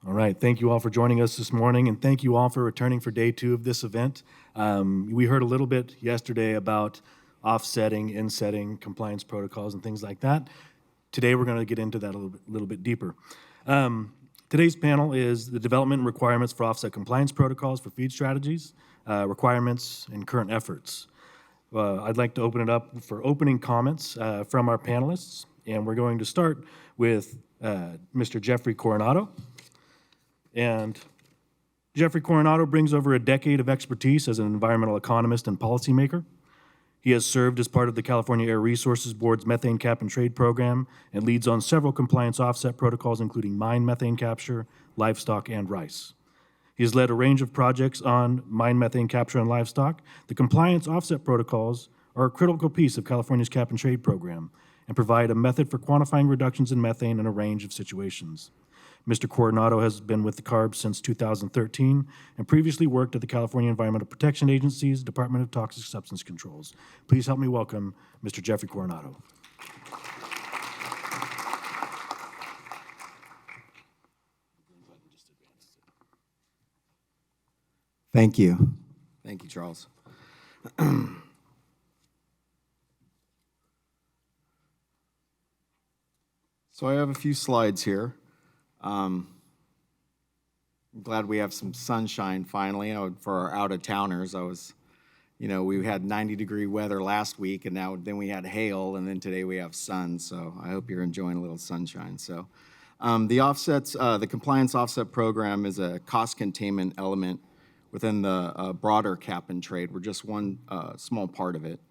All right, thank you all for joining us this morning, and thank you all for returning for day 2 of this event. We heard a little bit yesterday about offsetting, insetting, compliance protocols, and things like that. Today, we're going to get into that a little bit deeper. Today's panel is the development and requirements for offset compliance protocols for feed strategies, requirements, and current efforts. I'd like to open it up for opening comments from our panelists, and we're going to start with Mr. Jeffery Coronado. And Jeffery Coronado brings over a decade of expertise as an environmental economist and policymaker. He has served as part of the California Air Resources Board's methane cap and trade program and leads on several compliance offset protocols, including mine methane capture, livestock, and rice. He has led a range of projects on mine methane capture and livestock. The compliance offset protocols are a critical piece of California's cap and trade program and provide a method for quantifying reductions in methane in a range of situations. Mr. Coronado has been with the CARB since 2013 and previously worked at the California Environmental Protection Agency's Department of Toxic Substance Controls. Please help me welcome Mr. Jeffery Coronado. Thank you. Thank you, Charles. So I have a few slides here. I'm glad we have some sunshine finally. For our out-of-towners, we had 90-degree weather last week, and then we had hail, and then today we have sun. So I hope you're enjoying a little sunshine. So the compliance offset program is a cost containment element within the broader cap and trade. We're just one small part of it.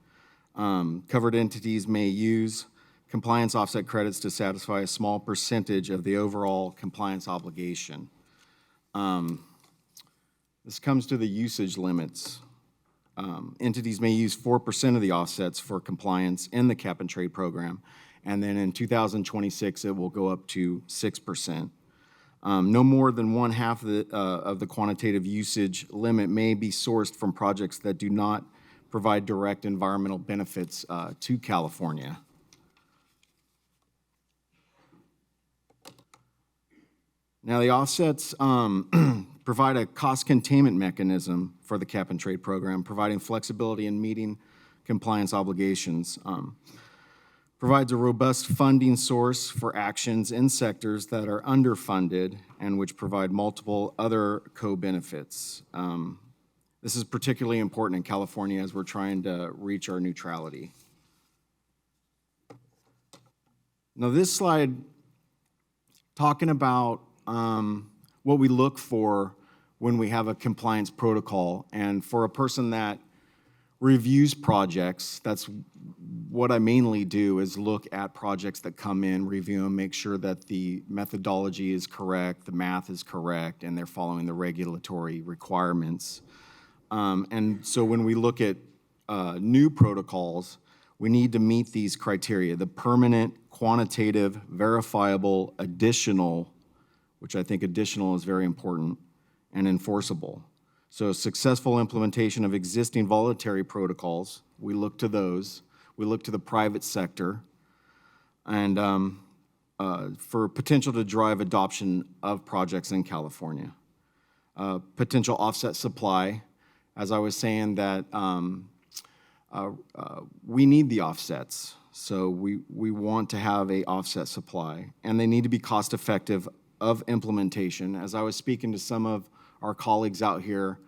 Covered entities may use compliance offset credits to satisfy a small percentage of the overall compliance obligation. This comes to the usage limits. Entities may use 4% of the offsets for compliance in the cap and trade program, and then in 2026 it will go up to 6%. No more than 1/2 of the quantitative usage limit may be sourced from projects that do not provide direct environmental benefits to California. Now, the offsets provide a cost containment mechanism for the cap and trade program, providing flexibility in meeting compliance obligations. Provides a robust funding source for actions in sectors that are underfunded and which provide multiple other co-benefits. This is particularly important in California as we're trying to reach our neutrality. Now, this slide talking about what we look for when we have a compliance protocol. And for a person that reviews projects, that's what I mainly do, is look at projects that come in, review them, make sure that the methodology is correct, the math is correct, and they're following the regulatory requirements. And so when we look at new protocols, we need to meet these criteria: the permanent, quantitative, verifiable, additional, which I think additional is very important, and enforceable. So successful implementation of existing voluntary protocols, we look to those. We look to the private sector, and for potential to drive adoption of projects in California. Potential offset supply, as I was saying, that we need the offsets. So we want to have a offset supply, and they need to be cost effective of implementation. As I was speaking to some of our colleagues out here,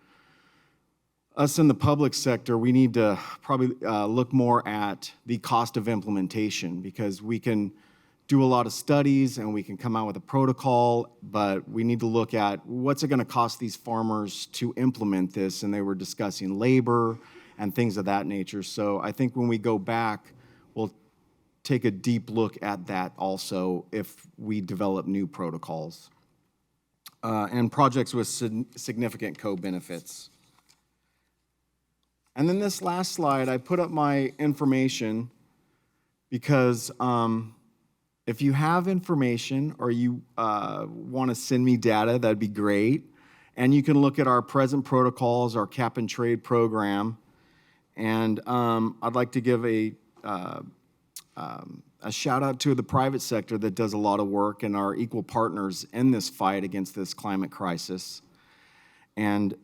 us in the public sector, we need to probably look more at the cost of implementation, because we can do a lot of studies and we can come out with a protocol, but we need to look at what's it going to cost these farmers to implement this. And they were discussing labor and things of that nature. So I think when we go back, we'll take a deep look at that also if we develop new protocols. And projects with significant co-benefits. And then this last slide, I put up my information because if you have information or you want to send me data, that'd be great. And you can look at our present protocols, our cap and trade program. And I'd like to give a a shout out to the private sector that does a lot of work and are equal partners in this fight against this climate crisis. And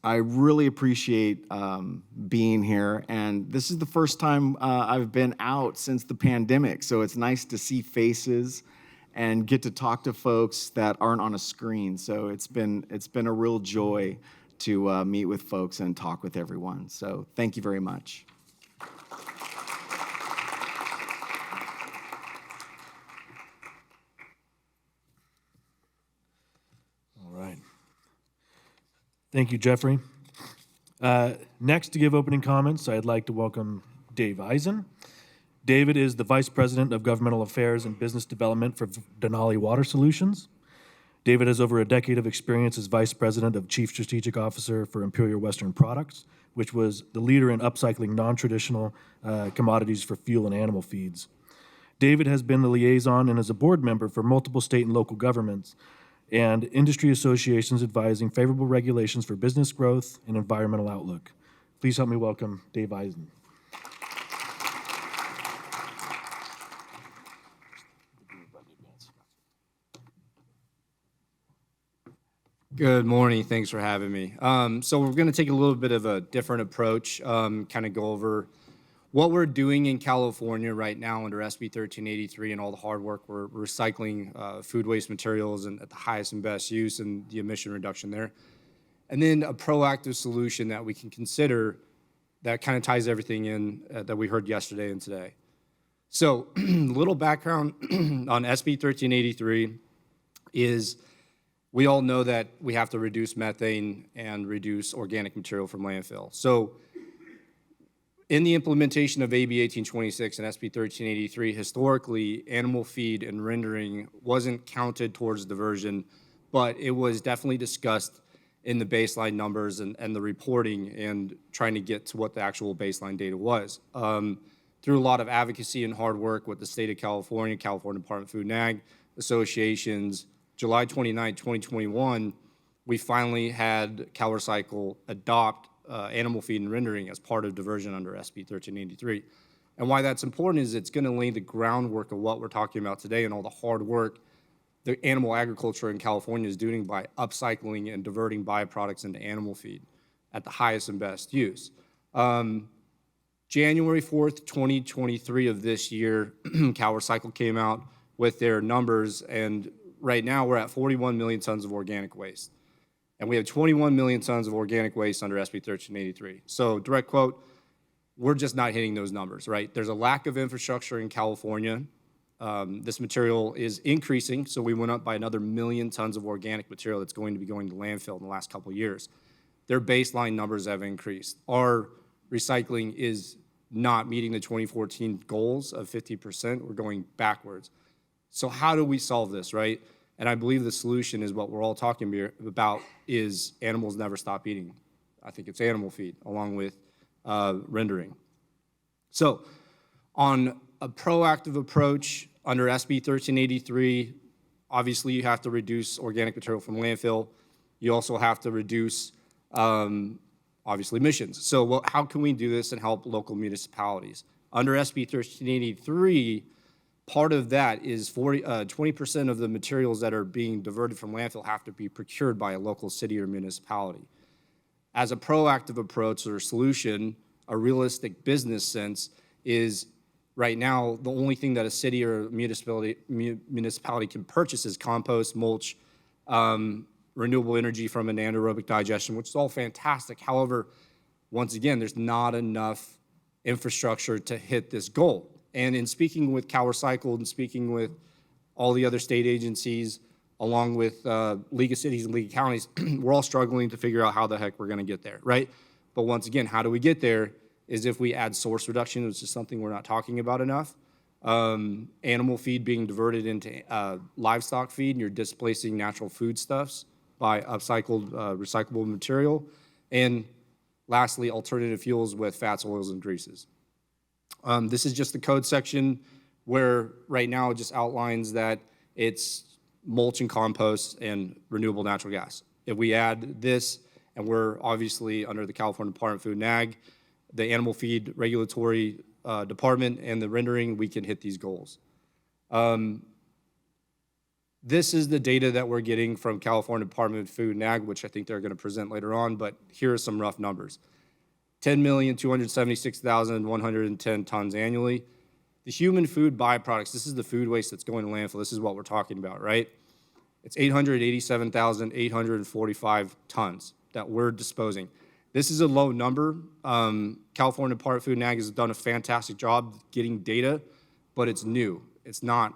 I really appreciate being here. And this is the first time I've been out since the pandemic. So it's nice to see faces and get to talk to folks that aren't on a screen. So it's been a real joy to meet with folks and talk with everyone. So thank you very much. All right. Thank you, Jeffrey. Next, to give opening comments, I'd like to welcome Dave Isen. David is the Vice President of Governmental Affairs and Business Development for Denal Water Solutions. David has over a decade of experience as Vice President of Chief Strategic Officer for Imperial Western Products, which was the leader in upcycling non-traditional commodities for fuel and animal feeds. David has been the liaison and is a board member for multiple state and local governments and industry associations advising favorable regulations for business growth and environmental outlook. Please help me welcome Dave Isen. Good morning. Thanks for having me. So we're going to take a little bit of a different approach, kind of go over what we're doing in California right now under SB 1383 and all the hard work. We're recycling food waste materials and at the highest and best use and the emission reduction there. And then a proactive solution that we can consider that kind of ties everything in that we heard yesterday and today. So a little background on SB 1383 is we all know that we have to reduce methane and reduce organic material from landfill. So in the implementation of AB 1826 and SB 1383, historically, animal feed and rendering wasn't counted towards diversion, but it was definitely discussed in the baseline numbers and the reporting and trying to get to what the actual baseline data was. Through a lot of advocacy and hard work with the state of California, California Department of Food and Ag, associations, July 29, 2021, we finally had CalRecycle adopt animal feed and rendering as part of diversion under SB 1383. And why that's important is it's going to lay the groundwork of what we're talking about today and all the hard work the animal agriculture in California is doing by upcycling and diverting byproducts into animal feed at the highest and best use. January 4th, 2023 of this year, CalRecycle came out with their numbers, and right now we're at 41 million tons of organic waste. And we have 21 million tons of organic waste under SB 1383. So direct quote, we're just not hitting those numbers, right? There's a lack of infrastructure in California. This material is increasing, so we went up by another 1 million tons of organic material that's going to be going to landfill in the last couple of years. Their baseline numbers have increased. Our recycling is not meeting the 2014 goals of 50%. We're going backwards. So how do we solve this, right? And I believe the solution is what we're all talking about is animals never stop eating. I think it's animal feed along with rendering. So on a proactive approach under SB 1383, obviously you have to reduce organic material from landfill. You also have to reduce, obviously, emissions. So how can we do this and help local municipalities? Under SB 1383, part of that is 20% of the materials that are being diverted from landfill have to be procured by a local city or municipality. As a proactive approach or solution, a realistic business sense is right now the only thing that a city or municipality can purchase is compost, mulch, renewable energy from an anaerobic digestion, which is all fantastic. However, once again, there's not enough infrastructure to hit this goal. And in speaking with CalRecycle and speaking with all the other state agencies, along with League of Cities and League of Counties, we're all struggling to figure out how the heck we're going to get there, right? But once again, how do we get there is if we add source reduction, which is something we're not talking about enough. Animal feed being diverted into livestock feed, and you're displacing natural foodstuffs by upcycled, recyclable material. And lastly, alternative fuels with fats, oils, and greases. This is just the code section where right now it just outlines that it's mulch and compost and renewable natural gas. If we add this, and we're obviously under the California Department of Food and Ag, the animal feed regulatory department and the rendering, we can hit these goals. This is the data that we're getting from California Department of Food and Ag, which I think they're going to present later on, but here are some rough numbers. 10,276,110 tons annually. The human food byproducts, this is the food waste that's going to landfill. This is what we're talking about, right? It's 887,845 tons that we're disposing. This is a low number. California Department of Food and Ag has done a fantastic job getting data, but it's new. It's not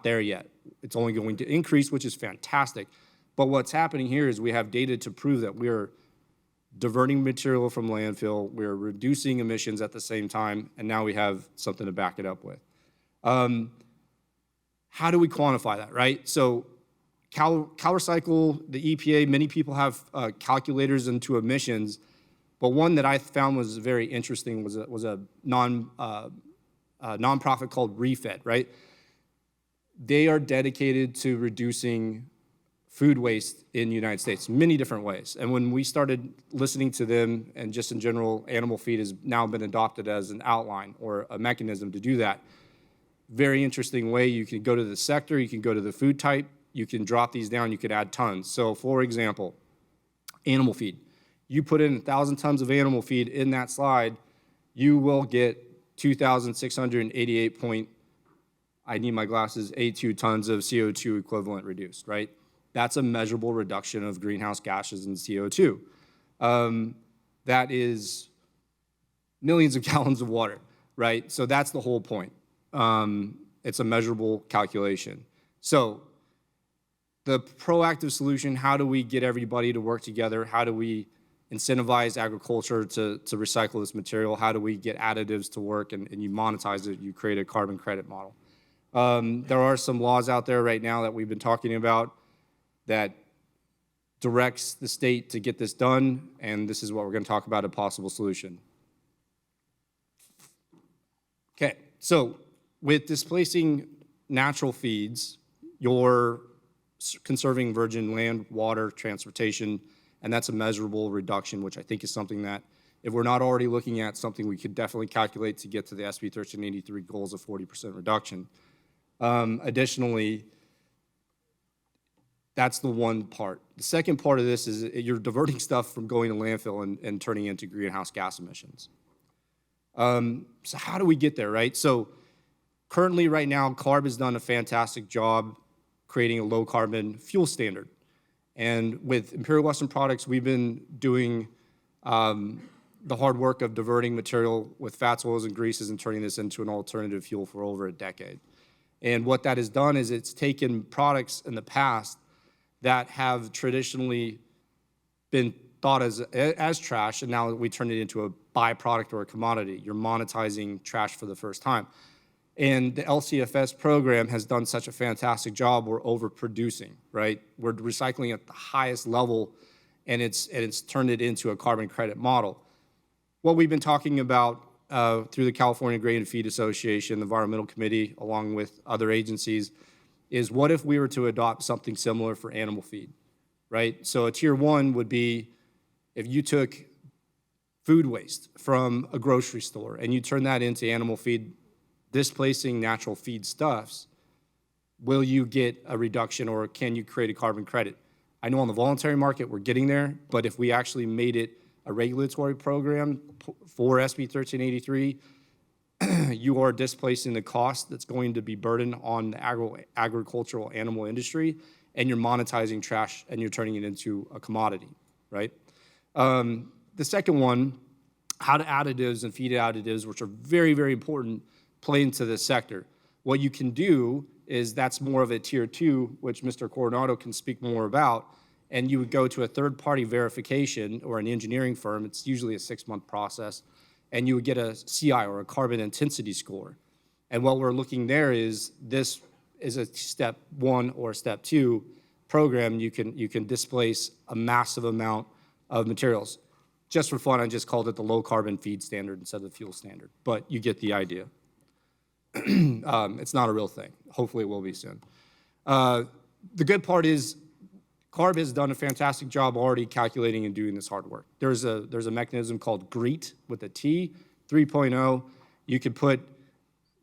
there yet. It's only going to increase, which is fantastic. But what's happening here is we have data to prove that we're diverting material from landfill, we're reducing emissions at the same time, and now we have something to back it up with. How do we quantify that, right? So CalRecycle, the EPA, many people have calculators into emissions, but one that I found was very interesting was a nonprofit called REFED, right? They are dedicated to reducing food waste in the United States, many different ways. And when we started listening to them, and just in general, animal feed has now been adopted as an outline or a mechanism to do that. Very interesting way. You can go to the sector, you can go to the food type, you can drop these down, you can add tons. So for example, animal feed. You put in 1,000 tons of animal feed in that slide, you will get 2,688 I need my glasses, 82 tons of CO2 equivalent reduced, right? That's a measurable reduction of greenhouse gases and CO2. That is millions of gallons of water, right? So that's the whole point. It's a measurable calculation. So the proactive solution, how do we get everybody to work together? How do we incentivize agriculture to recycle this material? How do we get additives to work and you monetize it, you create a carbon credit model? There are some laws out there right now that we've been talking about that directs the state to get this done, and this is what we're going to talk about, a possible solution. Okay, so with displacing natural feeds, you're conserving virgin land, water, transportation, and that's a measurable reduction, which I think is something that if we're not already looking at, something we could definitely calculate to get to the SB 1383 goals of 40% reduction. Additionally, that's the one part. The second part of this is you're diverting stuff from going to landfill and turning into greenhouse gas emissions. So how do we get there, right? So currently right now, CARB has done a fantastic job creating a low carbon fuel standard. And with Imperial Western Products, we've been doing the hard work of diverting material with fats, oils, and greases and turning this into an alternative fuel for over a decade. And what that has done is it's taken products in the past that have traditionally been thought as trash, and now we turn it into a byproduct or a commodity. You're monetizing trash for the first time. And the LCFS program has done such a fantastic job. We're overproducing, right? We're recycling at the highest level, and it's turned it into a carbon credit model. What we've been talking about through the California Grain and Feed Association, the Environmental Committee, along with other agencies, is what if we were to adopt something similar for animal feed, right? So a tier one would be if you took food waste from a grocery store and you turn that into animal feed, displacing natural feed stuffs, will you get a reduction or can you create a carbon credit? I know on the voluntary market we're getting there, but if we actually made it a regulatory program for SB 1383, you are displacing the cost that's going to be burdened on the agricultural animal industry, and you're monetizing trash and you're turning it into a commodity, right? The second one, how do additives and feed additives, which are very, very important, play into this sector? What you can do is that's more of a tier two, which Mr. Coronado can speak more about, and you would go to a third-party verification or an engineering firm. It's usually a 6-month process, and you would get a CI or a carbon intensity score. And what we're looking there is this is a step one or step two program. You can displace a massive amount of materials. Just for fun, I just called it the low carbon feed standard instead of the fuel standard, but you get the idea. It's not a real thing. Hopefully it will be soon. The good part is CARB has done a fantastic job already calculating and doing this hard work. There's a mechanism called GREET with a T, 3.0, you could put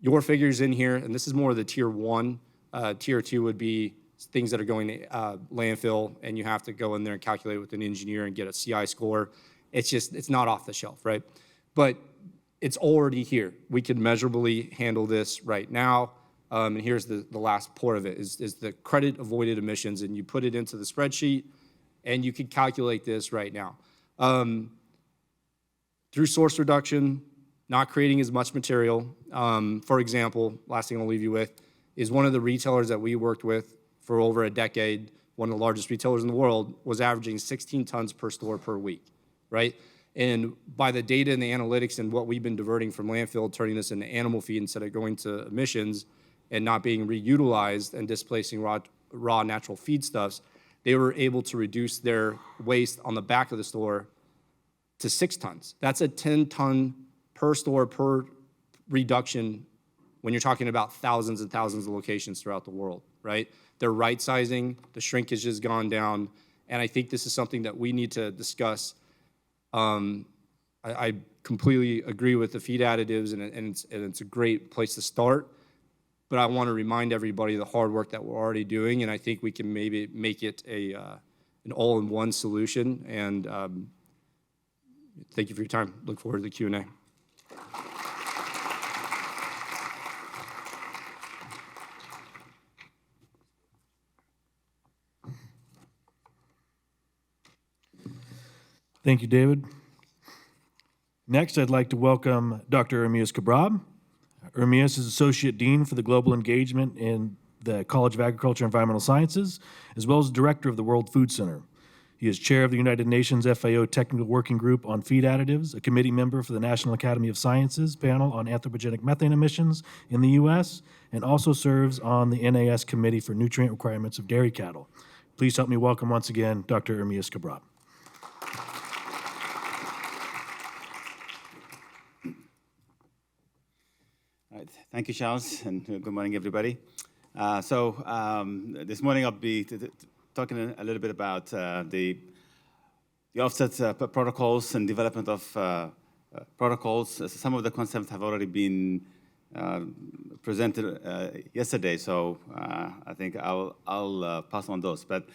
your figures in here, and this is more of the tier 1. Tier 2 would be things that are going to landfill, and you have to go in there and calculate with an engineer and get a CI score. It's not off the shelf, right? But it's already here. We can measurably handle this right now. And here's the last part of it is the credit avoided emissions, and you put it into the spreadsheet, and you can calculate this right now. Through source reduction, not creating as much material. For example, last thing I'll leave you with is one of the retailers that we worked with for over a decade, one of the largest retailers in the world, was averaging 16 tons per store per week, right? And by the data and the analytics and what we've been diverting from landfill, turning this into animal feed instead of going to emissions and not being reutilized and displacing raw natural feedstuffs, they were able to reduce their waste on the back of the store to 6 tons. That's a 10-ton per store per reduction when you're talking about thousands and thousands of locations throughout the world, right? They're right-sizing, the shrinkage has gone down, and I think this is something that we need to discuss. I completely agree with the feed additives, and it's a great place to start, but I want to remind everybody the hard work that we're already doing, and I think we can maybe make it an all-in-one solution, and thank you for your time. Look forward to the Q&A. Thank you, David. Next, I'd like to welcome Dr. Ermias Kebreab. Ermias is Associate Dean for the Global Engagement in the College of Agriculture and Environmental Sciences, as well as Director of the World Food Center. He is Chair of the United Nations FAO Technical Working Group on Feed Additives, a committee member for the National Academy of Sciences panel on anthropogenic methane emissions in the U.S., and also serves on the NAS Committee for Nutrient Requirements of Dairy Cattle. Please help me welcome once again Dr. Ermias Kebreab. All right. Thank you, Charles, and good morning, everybody. This morning I'll be talking a little bit about the offset protocols and development of protocols. Some of the concepts have already been presented yesterday, so I think I'll pass on those. But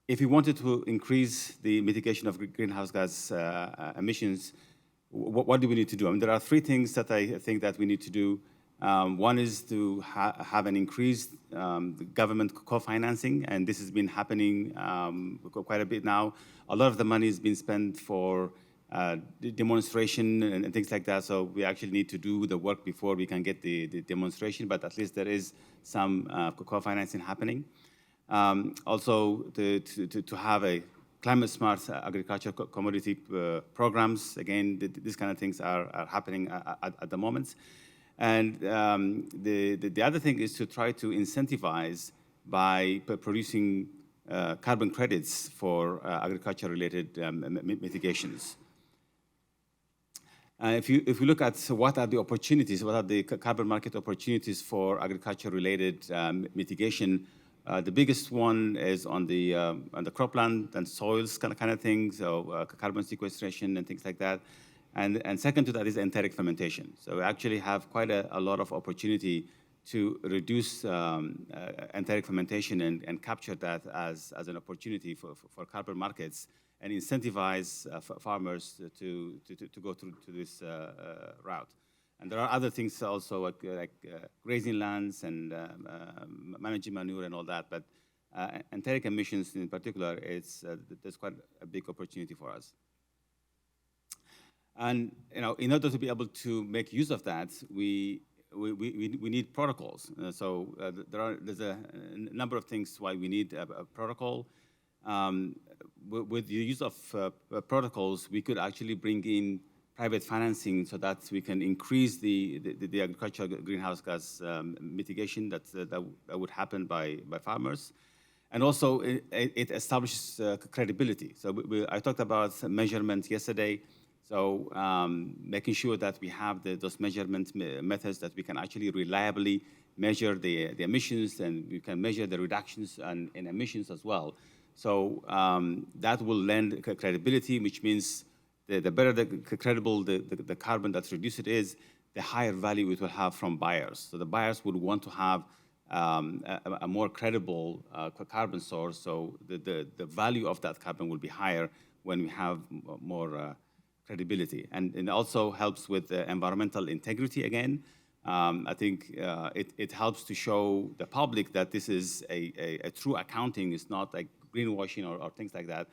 if we wanted to increase the mitigation of greenhouse gas emissions, what do we need to do? I mean, there are 3 things that I think that we need to do. One is to have an increased government co-financing, and this has been happening quite a bit now. A lot of the money has been spent for demonstration and things like that, so we actually need to do the work before we can get the demonstration, but at least there is some co-financing happening. Also, to have a climate-smart agriculture commodity programs. Again, these kind of things are happening at the moment. And the other thing is to try to incentivize by producing carbon credits for agriculture-related mitigations. If you look at what are the opportunities, what are the carbon market opportunities for agriculture-related mitigation, the biggest one is on the cropland and soils kind of thing, so carbon sequestration and things like that. And second to that is enteric fermentation. So we actually have quite a lot of opportunity to reduce enteric fermentation and capture that as an opportunity for carbon markets and incentivize farmers to go through to this route. And there are other things also like grazing lands and managing manure and all that, but enteric emissions in particular, there's quite a big opportunity for us. And in order to be able to make use of that, we need protocols. There's a number of things why we need a protocol. With the use of protocols, we could actually bring in private financing so that we can increase the agricultural greenhouse gas mitigation that would happen by farmers. And also, it establishes credibility. So I talked about measurements yesterday. So making sure that we have those measurement methods that we can actually reliably measure the emissions, and we can measure the reductions in emissions as well. So that will lend credibility, which means the better credible the carbon that's reduced is, the higher value it will have from buyers. So the buyers would want to have a more credible carbon source, so the value of that carbon will be higher when we have more credibility. And it also helps with environmental integrity again. I think it helps to show the public that this is a true accounting. It's not like greenwashing or things like that.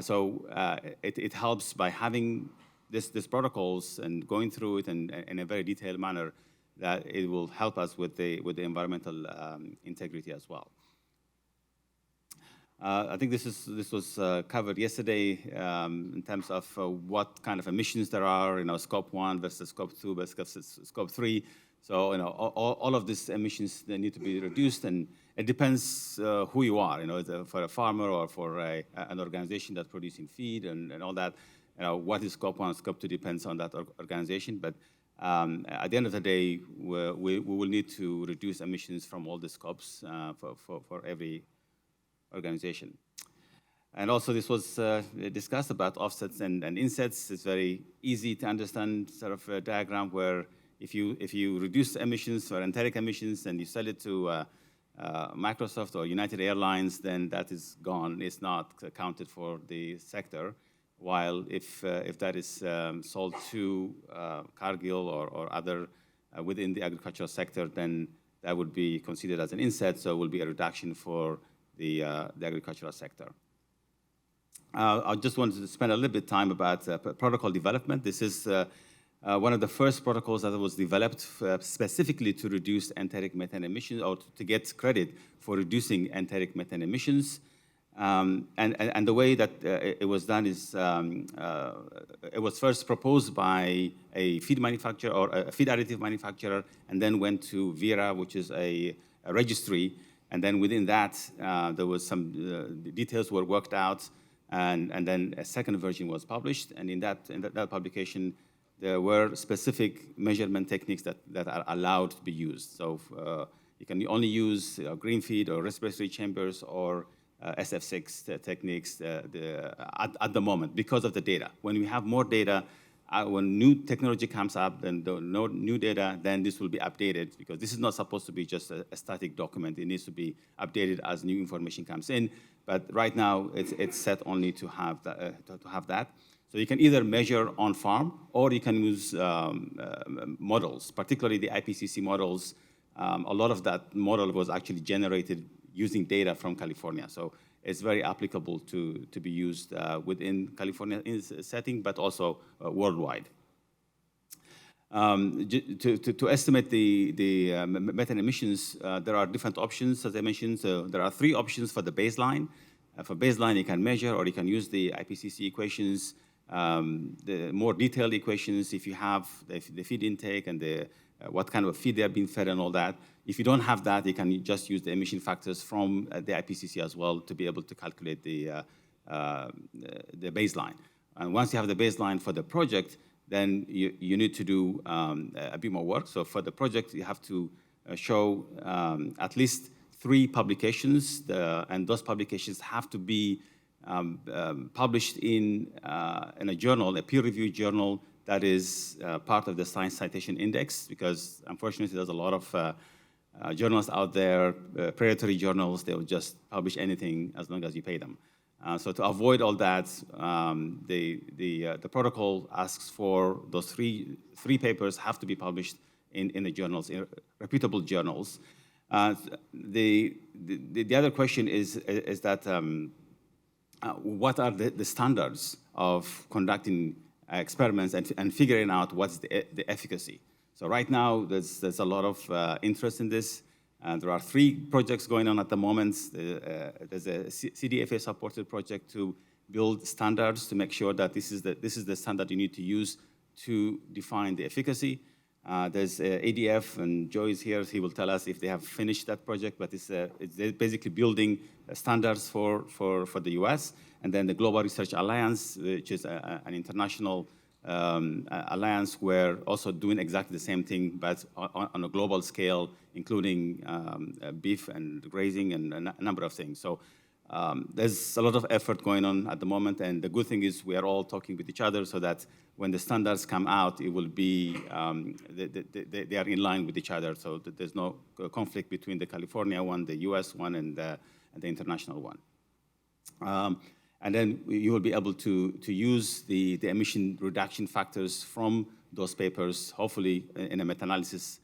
So it helps by having these protocols and going through it in a very detailed manner, that it will help us with the environmental integrity as well. I think this was covered yesterday in terms of what kind of emissions there are, scope 1 versus scope 2 versus scope 3. So, all of these emissions, they need to be reduced, and it depends who you are, for a farmer or for an organization that's producing feed and all that. What is scope 1, scope 2 depends on that organization, but at the end of the day, we will need to reduce emissions from all the scopes for every organization. And also this was discussed about offsets and insets. It's very easy to understand sort of a diagram where if you reduce emissions or enteric emissions and you sell it to Microsoft or United Airlines, then that is gone. It's not accounted for the sector. While if that is sold to Cargill or other within the agricultural sector, then that would be considered as an inset, so it will be a reduction for the agricultural sector. I just wanted to spend a little bit of time about protocol development. This is one of the first protocols that was developed specifically to reduce enteric methane emissions, or to get credit for reducing enteric methane emissions. And the way that it was done is it was first proposed by a feed manufacturer or a feed additive manufacturer, and then went to VERA, which is a registry. And then within that, there was some details were worked out, and then a second version was published. And in that publication, there were specific measurement techniques that are allowed to be used. So you can only use green feed or respiratory chambers or SF6 techniques at the moment because of the data. When we have more data, when new technology comes up and no new data, then this will be updated, because this is not supposed to be just a static document. It needs to be updated as new information comes in. But right now, it's set only to have that. So you can either measure on farm, or you can use models, particularly the IPCC models. A lot of that model was actually generated using data from California. So it's very applicable to be used within California setting, but also worldwide. To estimate the methane emissions, there are different options, as I mentioned. So there are 3 options for the baseline. For baseline, you can measure, or you can use the IPCC equations, the more detailed equations if you have the feed intake and what kind of feed they are being fed and all that. If you don't have that, you can just use the emission factors from the IPCC as well to be able to calculate the baseline. And once you have the baseline for the project, then you need to do a bit more work. So for the project, you have to show at least 3 publications, and those publications have to be published in a journal, a peer-reviewed journal that is part of the Science Citation Index, because unfortunately there's a lot of journals out there, predatory journals. They will just publish anything as long as you pay them. So to avoid all that, the protocol asks for those three papers have to be published in the journals, in reputable journals. The other question is that what are the standards of conducting experiments and figuring out what's the efficacy? So right now, there's a lot of interest in this. There are 3 projects going on at the moment. There's a CDFA-supported project to build standards to make sure that this is the standard you need to use to define the efficacy. There's ADF, and Joe is here. He will tell us if they have finished that project, but it's basically building standards for the US. And then the Global Research Alliance, which is an international alliance, where also doing exactly the same thing, but on a global scale, including beef and grazing and a number of things. So There's a lot of effort going on at the moment, and the good thing is we are all talking with each other so that when the standards come out, it will be, they are in line with each other, so that there's no conflict between the California one, the US one, and the international one. And then you will be able to use the emission reduction factors from those papers, hopefully in a meta-analysis,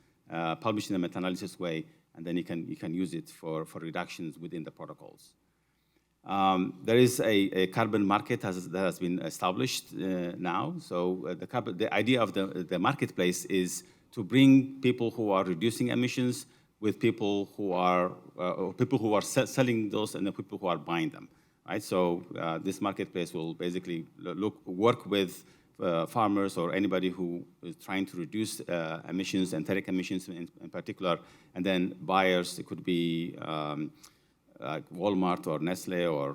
published in a meta-analysis way, and then you can use it for reductions within the protocols. There is a carbon market that has been established now. So the idea of the marketplace is to bring people who are reducing emissions with people who are selling those and the people who are buying them. Right? So this marketplace will basically work with farmers or anybody who is trying to reduce emissions, enteric emissions in particular, and then buyers. It could be Walmart or Nestle or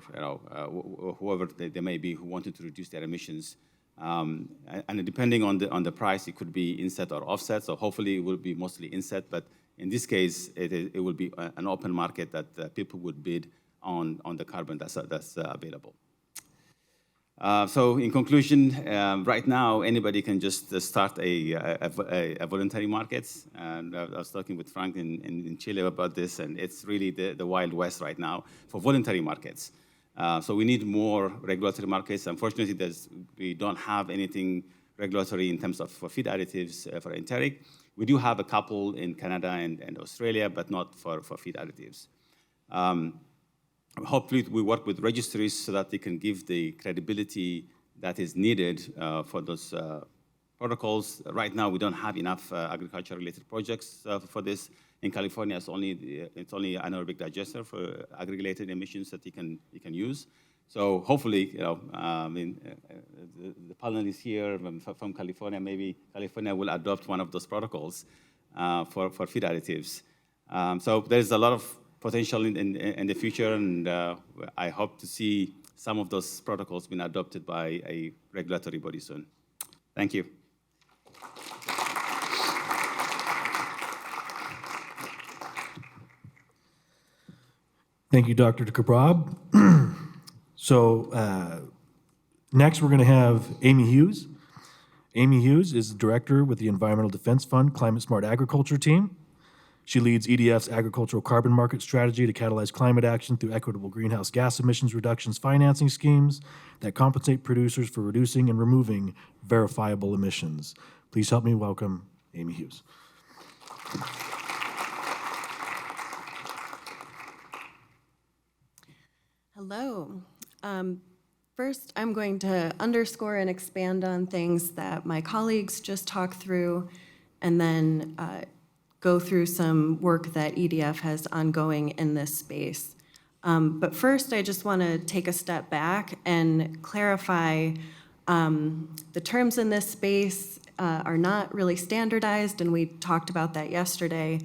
whoever they may be who wanted to reduce their emissions. And depending on the price, it could be inset or offset. So hopefully it will be mostly inset, but in this case, it will be an open market that people would bid on the carbon that's available. So in conclusion, right now, anybody can just start a voluntary markets. And I was talking with Frank in Chile about this, and it's really the Wild West right now for voluntary markets. So we need more regulatory markets. Unfortunately, we don't have anything regulatory in terms of for feed additives for enteric. We do have a couple in Canada and Australia, but not for feed additives. Hopefully, we work with registries so that they can give the credibility that is needed for those protocols. Right now, we don't have enough agriculture-related projects for this. In California, it's only anaerobic digester for ag-related emissions that you can use. So hopefully, the panelists here from California, maybe California will adopt one of those protocols for feed additives. So there's a lot of potential in the future, and I hope to see some of those protocols being adopted by a regulatory body soon. Thank you. Thank you, Dr. Kebreab. So next we're going to have Amy Hughes. Amy Hughes is the director with the Environmental Defense Fund Climate Smart Agriculture Team. She leads EDF's agricultural carbon market strategy to catalyze climate action through equitable greenhouse gas emissions reductions financing schemes that compensate producers for reducing and removing verifiable emissions. Please help me welcome Amy Hughes. Hello. First, I'm going to underscore and expand on things that my colleagues just talked through, and then go through some work that EDF has ongoing in this space. But first, I just want to take a step back and clarify the terms in this space are not really standardized, and we talked about that yesterday.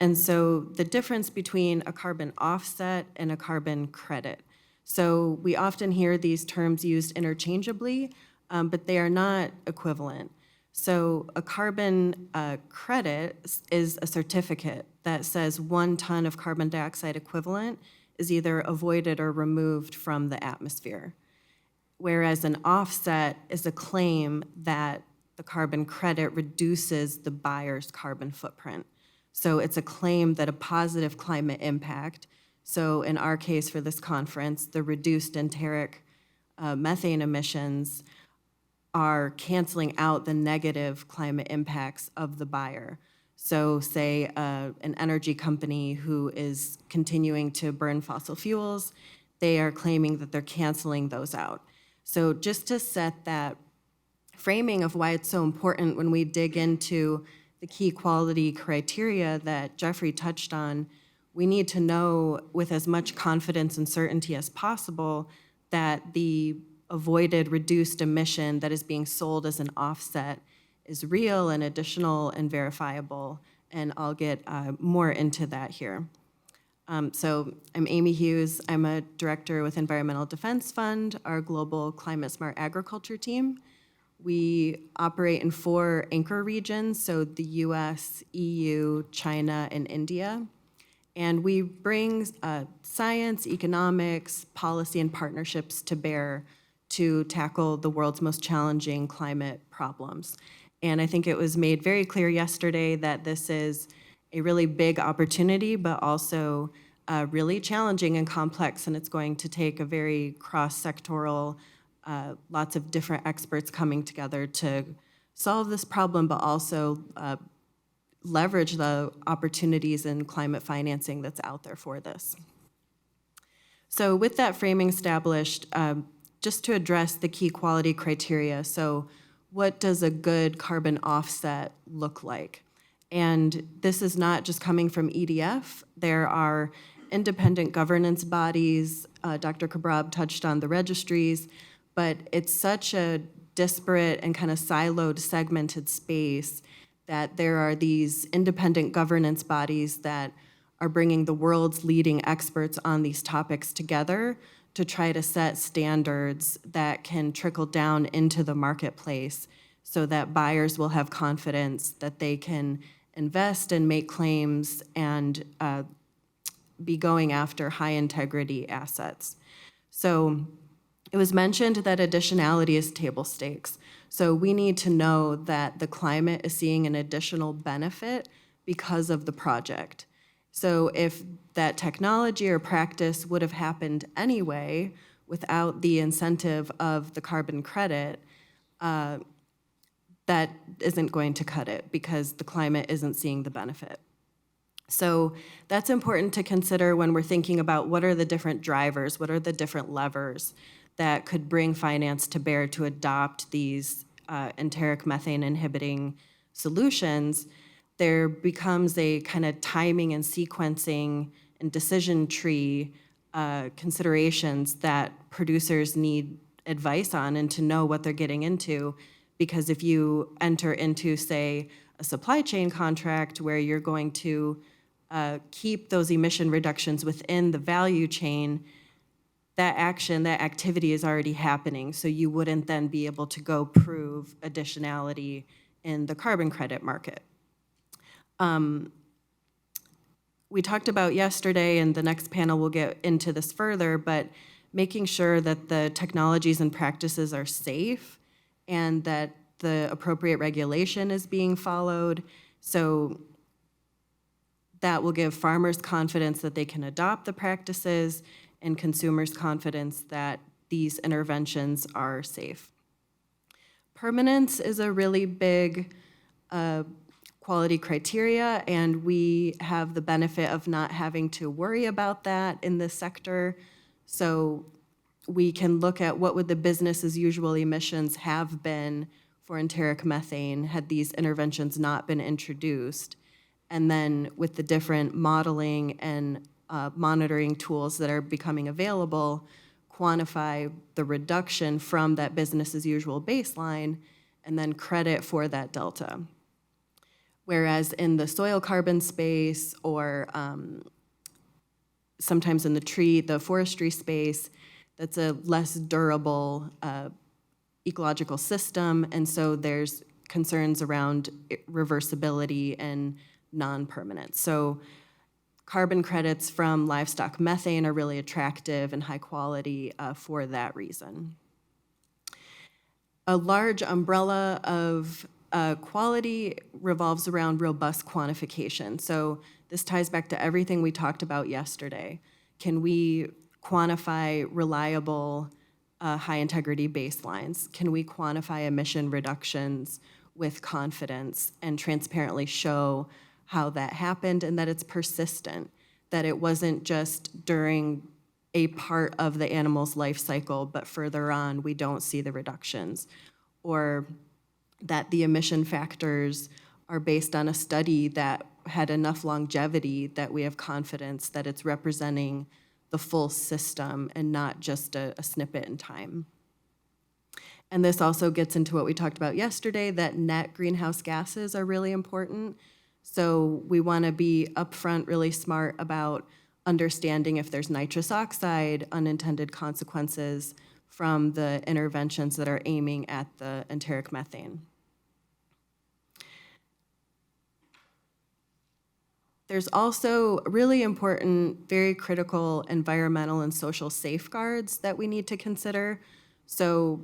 And so the difference between a carbon offset and a carbon credit. So we often hear these terms used interchangeably, but they are not equivalent. So a carbon credit is a certificate that says 1 ton of carbon dioxide equivalent is either avoided or removed from the atmosphere. Whereas an offset is a claim that the carbon credit reduces the buyer's carbon footprint. So it's a claim that a positive climate impact, so in our case for this conference, the reduced enteric methane emissions are canceling out the negative climate impacts of the buyer. So say an energy company who is continuing to burn fossil fuels, they are claiming that they're canceling those out. So just to set that framing of why it's so important when we dig into the key quality criteria that Jeffery touched on, we need to know with as much confidence and certainty as possible that the avoided reduced emission that is being sold as an offset is real and additional and verifiable, and I'll get more into that here. So I'm Amy Hughes. I'm a director with Environmental Defense Fund, our global climate smart agriculture team. We operate in 4 anchor regions, so the US, EU, China, and India. And we bring science, economics, policy, and partnerships to bear to tackle the world's most challenging climate problems. And I think it was made very clear yesterday that this is a really big opportunity, but also really challenging and complex, and it's going to take a very cross-sectoral, lots of different experts coming together to solve this problem, but also leverage the opportunities in climate financing that's out there for this. So with that framing established, just to address the key quality criteria, so what does a good carbon offset look like? And this is not just coming from EDF. There are independent governance bodies. Dr. Kebreab touched on the registries, but it's such a disparate and kind of siloed, segmented space that there are these independent governance bodies that are bringing the world's leading experts on these topics together to try to set standards that can trickle down into the marketplace so that buyers will have confidence that they can invest and make claims and be going after high integrity assets. So it was mentioned that additionality is table stakes. So we need to know that the climate is seeing an additional benefit because of the project. So if that technology or practice would have happened anyway without the incentive of the carbon credit, that isn't going to cut it because the climate isn't seeing the benefit. So that's important to consider when we're thinking about what are the different drivers, what are the different levers that could bring finance to bear to adopt these enteric methane inhibiting solutions. There becomes a kind of timing and sequencing and decision tree considerations that producers need advice on and to know what they're getting into. Because if you enter into, say, a supply chain contract where you're going to keep those emission reductions within the value chain, that action, that activity is already happening. So you wouldn't then be able to go prove additionality in the carbon credit market. We talked about yesterday, and the next panel will get into this further, but making sure that the technologies and practices are safe and that the appropriate regulation is being followed. So that will give farmers confidence that they can adopt the practices and consumers confidence that these interventions are safe. Permanence is a really big quality criteria, and we have the benefit of not having to worry about that in this sector. So we can look at what would the business as usual emissions have been for enteric methane had these interventions not been introduced. And then with the different modeling and monitoring tools that are becoming available, quantify the reduction from that business as usual baseline and then credit for that delta. Whereas in the soil carbon space or sometimes in the forestry space, that's a less durable ecological system, and so there's concerns around reversibility and non-permanence. So carbon credits from livestock methane are really attractive and high quality for that reason. A large umbrella of quality revolves around robust quantification. So this ties back to everything we talked about yesterday. Can we quantify reliable, high integrity baselines? Can we quantify emission reductions with confidence and transparently show how that happened and that it's persistent, that it wasn't just during a part of the animal's life cycle, but further on we don't see the reductions, or that the emission factors are based on a study that had enough longevity that we have confidence that it's representing the full system and not just a snippet in time. And this also gets into what we talked about yesterday, that net greenhouse gases are really important. So we want to be upfront really smart about understanding if there's nitrous oxide unintended consequences from the interventions that are aiming at the enteric methane. There's also really important, very critical environmental and social safeguards that we need to consider. So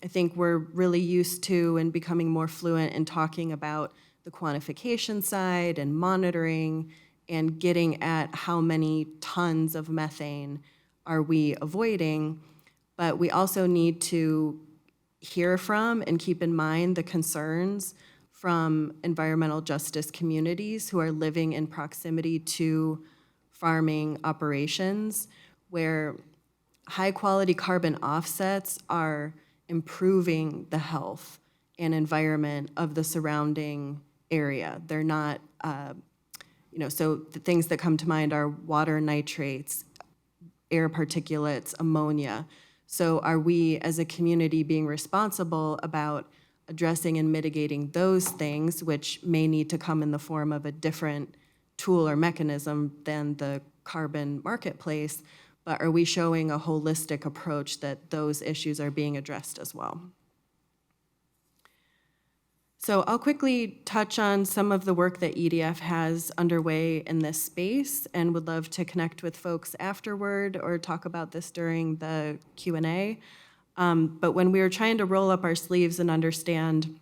I think we're really used to and becoming more fluent in talking about the quantification side and monitoring and getting at how many tons of methane are we avoiding. But we also need to hear from and keep in mind the concerns from environmental justice communities who are living in proximity to farming operations, where high-quality carbon offsets are improving the health and environment of the surrounding area. They're not, so the things that come to mind are water nitrates, air particulates, ammonia. So are we as a community being responsible about addressing and mitigating those things, which may need to come in the form of a different tool or mechanism than the carbon marketplace, but are we showing a holistic approach that those issues are being addressed as well? So I'll quickly touch on some of the work that EDF has underway in this space and would love to connect with folks afterward or talk about this during the Q&A. But when we were trying to roll up our sleeves and understand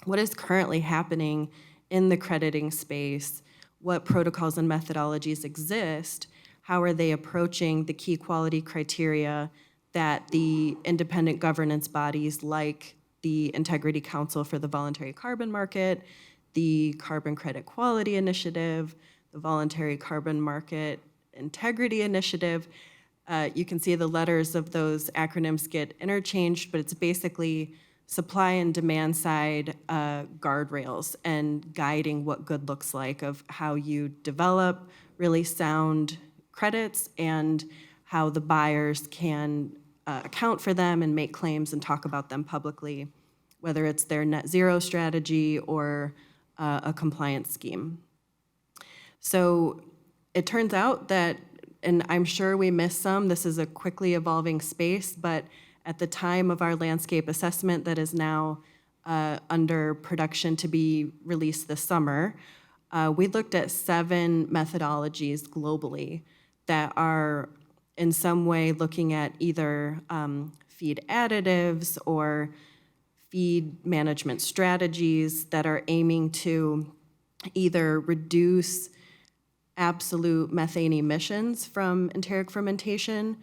what is currently happening in the crediting space, what protocols and methodologies exist, how are they approaching the key quality criteria that the independent governance bodies like the Integrity Council for the Voluntary Carbon Market, the Carbon Credit Quality Initiative, the Voluntary Carbon Market Integrity Initiative. You can see the letters of those acronyms get interchanged, but it's basically supply and demand side guardrails and guiding what good looks like of how you develop really sound credits and how the buyers can account for them and make claims and talk about them publicly, whether it's their net zero strategy or a compliance scheme. So it turns out that, and I'm sure we missed some, this is a quickly evolving space, but at the time of our landscape assessment that is now under production to be released this summer, we looked at 7 methodologies globally that are in some way looking at either feed additives or feed management strategies that are aiming to either reduce absolute methane emissions from enteric fermentation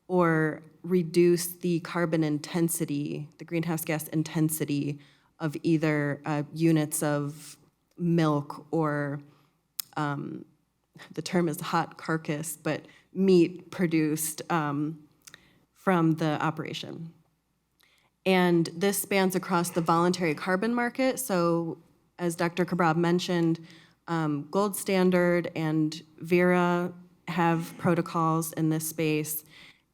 or reduce the carbon intensity, the greenhouse gas intensity of either units of milk or the term is hot carcass, but meat produced from the operation. And this spans across the voluntary carbon market. So as Dr. Kebreab mentioned, Gold Standard and Vera have protocols in this space,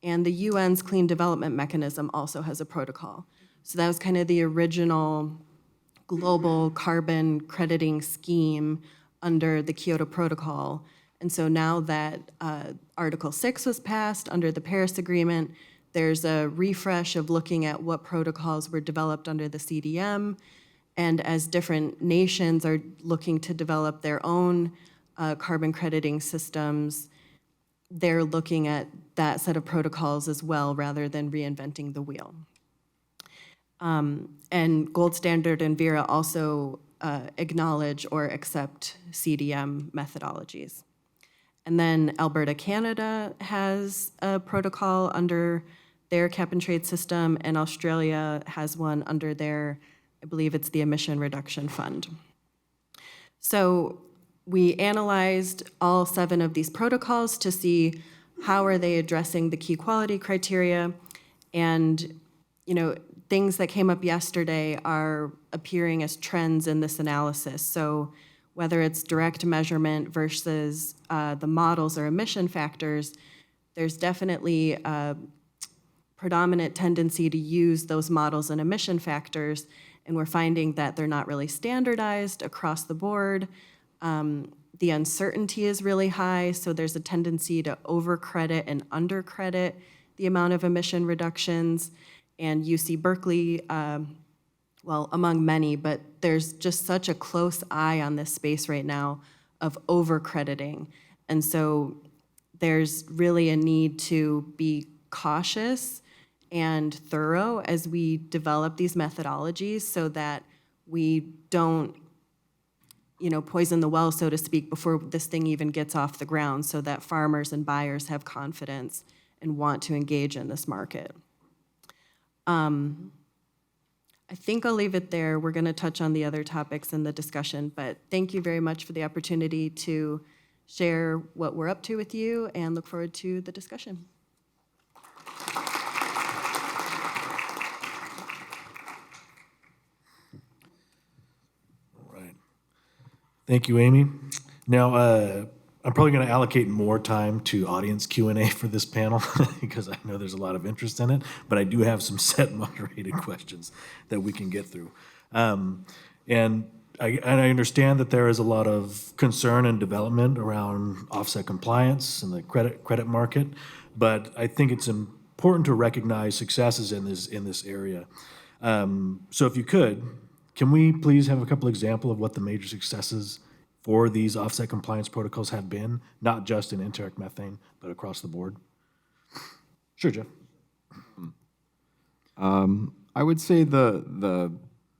and the UN's Clean Development Mechanism also has a protocol. So that was kind of the original global carbon crediting scheme under the Kyoto Protocol. And so now that Article 6 was passed under the Paris Agreement, there's a refresh of looking at what protocols were developed under the CDM. And as different nations are looking to develop their own carbon crediting systems, they're looking at that set of protocols as well rather than reinventing the wheel. And Gold Standard and Vera also acknowledge or accept CDM methodologies. And then Alberta, Canada has a protocol under their cap and trade system, and Australia has one under their, I believe it's the Emission Reduction Fund. So we analyzed all 7 of these protocols to see how are they addressing the key quality criteria. And, things that came up yesterday are appearing as trends in this analysis. So whether it's direct measurement versus the models or emission factors, there's definitely a predominant tendency to use those models and emission factors, and we're finding that they're not really standardized across the board. The uncertainty is really high, so there's a tendency to overcredit and undercredit the amount of emission reductions. And UC Berkeley, well, among many, but there's just such a close eye on this space right now of over-crediting. And so there's really a need to be cautious and thorough as we develop these methodologies so that we don't, poison the well, so to speak, before this thing even gets off the ground, so that farmers and buyers have confidence and want to engage in this market. I think I'll leave it there. We're going to touch on the other topics in the discussion, but thank you very much for the opportunity to share what we're up to with you and look forward to the discussion. All right. Thank you, Amy. Now, I'm probably going to allocate more time to audience Q&A for this panel because I know there's a lot of interest in it, but I do have some set moderated questions that we can get through. And I understand that there is a lot of concern and development around offset compliance and the credit market, but I think it's important to recognize successes in this area. So if you could, can we please have a couple examples of what the major successes for these offset compliance protocols have been, not just in enteric methane, but across the board? Sure, Jeff. I would say the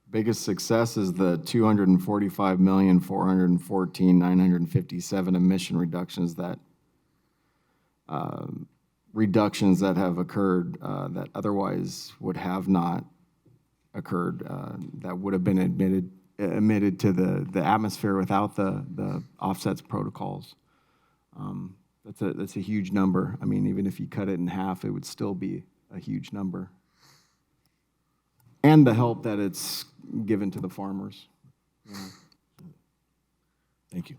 biggest success is the 245,414,957 emission reductions that have occurred that otherwise would have not occurred, that would have been emitted to the atmosphere without the offsets protocols. That's a huge number. I mean, even if you cut it in half, it would still be a huge number. And the help that it's given to the farmers. Thank you.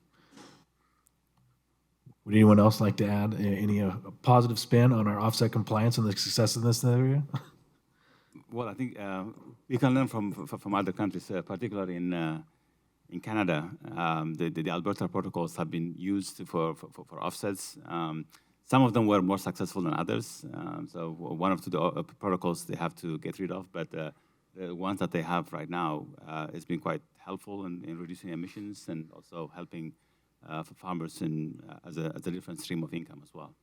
Would anyone else like to add any positive spin on our offset compliance and the success in this area? Well, I think we can learn from other countries, particularly in Canada. The Alberta protocols have been used for offsets. Some of them were more successful than others. So one of the protocols they have to get rid of, but the ones that they have right now has been quite helpful in reducing emissions and also helping for farmers as a different stream of income as well.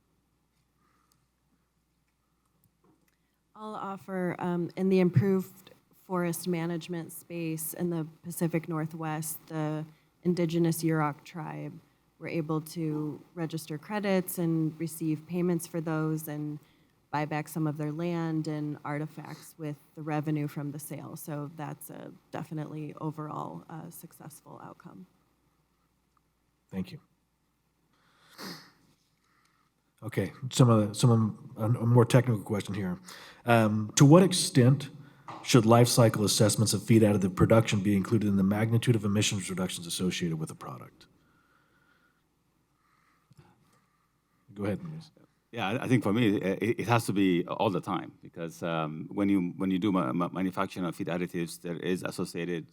I'll offer in the improved forest management space in the Pacific Northwest, the indigenous Yurok tribe were able to register credits and receive payments for those and buy back some of their land and artifacts with the revenue from the sale. So that's a definitely overall successful outcome. Thank you. Okay, a more technical question here. To what extent should life cycle assessments of feed additive production be included in the magnitude of emissions reductions associated with a product? Go ahead, Ermias. Yeah, I think for me, it has to be all the time because when you do manufacturing of feed additives, there is associated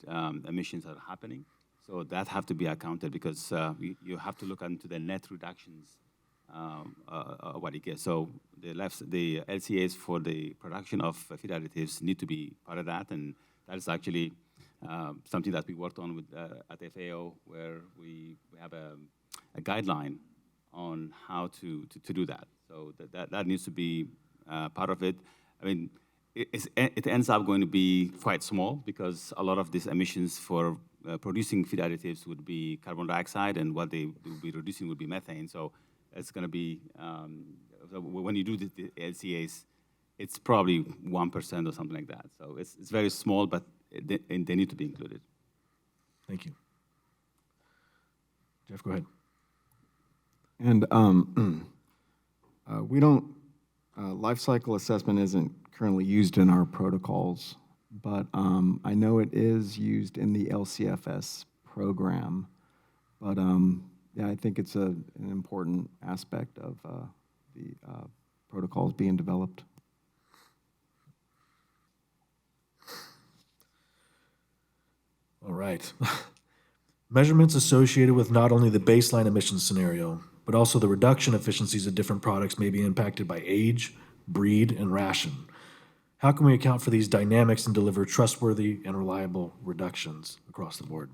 emissions that are happening. So that have to be accounted because you have to look into the net reductions what it gets. So the LCAs for the production of feed additives need to be part of that, and that is actually something that we worked on with at FAO, where we have a guideline on how to do that. So that needs to be part of it. I mean, it ends up going to be quite small because a lot of these emissions for producing feed additives would be carbon dioxide, and what they will be reducing would be methane. So it's going to be, when you do the LCAs, it's probably 1% or something like that. So it's very small, but they need to be included. Thank you. Jeff, go ahead. And we don't, life cycle assessment isn't currently used in our protocols, but I know it is used in the LCFS program. But yeah, I think it's an important aspect of the protocols being developed. All right. Measurements associated with not only the baseline emissions scenario, but also the reduction efficiencies of different products may be impacted by age, breed, and ration. How can we account for these dynamics and deliver trustworthy and reliable reductions across the board?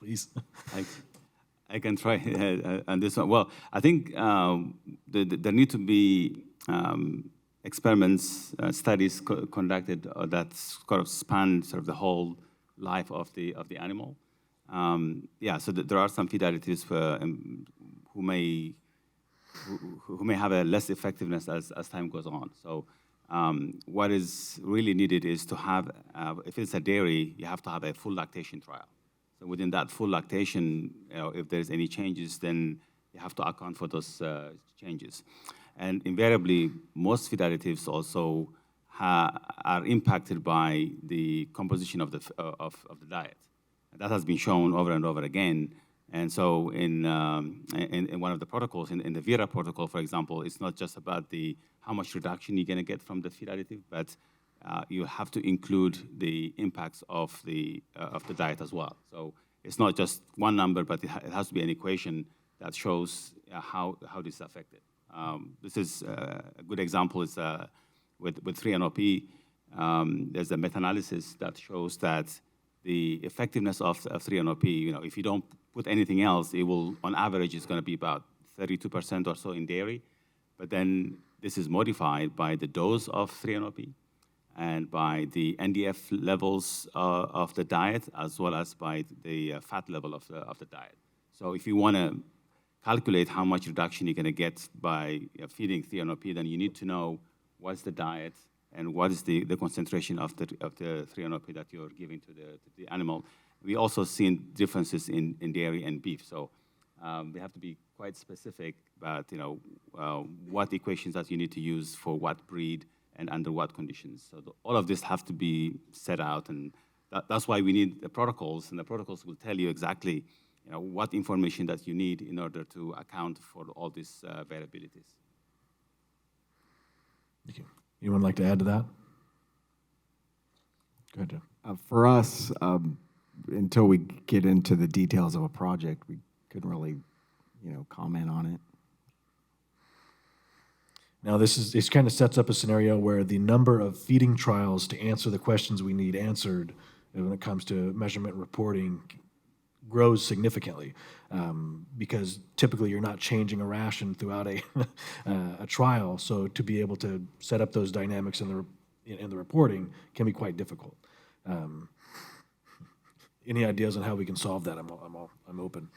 please. I can try on this one. Well, I think there need to be experiments, studies conducted that sort of span sort of the whole life of the animal. Yeah, so there are some feed additives who may have a less effectiveness as time goes on. So what is really needed is to have, if it's a dairy, you have to have a full lactation trial. So within that full lactation, if there's any changes, then you have to account for those changes. And invariably, most feed additives also are impacted by the composition of the diet. That has been shown over and over again. And so in one of the protocols, in the VERA protocol, for example, it's not just about how much reduction you're going to get from the feed additive, but you have to include the impacts of the diet as well. So it's not just one number, but it has to be an equation that shows how this is affected. This is a good example is with 3-NOP. There's a meta-analysis that shows that the effectiveness of 3-NOP, if you don't put anything else, it will, on average, it's going to be about 32% or so in dairy. But then this is modified by the dose of 3-NOP and by the NDF levels of the diet, as well as by the fat level of the diet. So if you want to calculate how much reduction you're going to get by feeding 3-NOP, then you need to know what's the diet and what is the concentration of the 3-NOP that you're giving to the animal. We also seen differences in dairy and beef. So we have to be quite specific about what equations that you need to use for what breed and under what conditions. So all of this have to be set out, and that's why we need the protocols, and the protocols will tell you exactly what information that you need in order to account for all these variabilities. Thank you. Anyone like to add to that? Go ahead, Jeff. For us, until we get into the details of a project, we couldn't really, comment on it. Now, this kind of sets up a scenario where the number of feeding trials to answer the questions we need answered when it comes to measurement reporting grows significantly, because typically you're not changing a ration throughout a trial. So to be able to set up those dynamics in the reporting can be quite difficult. Any ideas on how we can solve that? I'm open.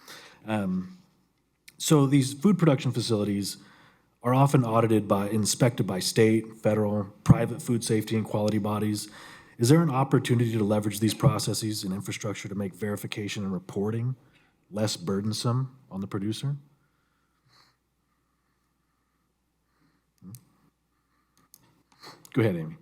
So these food production facilities are often inspected by state, federal, private food safety and quality bodies. Is there an opportunity to leverage these processes and infrastructure to make verification and reporting less burdensome on the producer? Go ahead, Amy.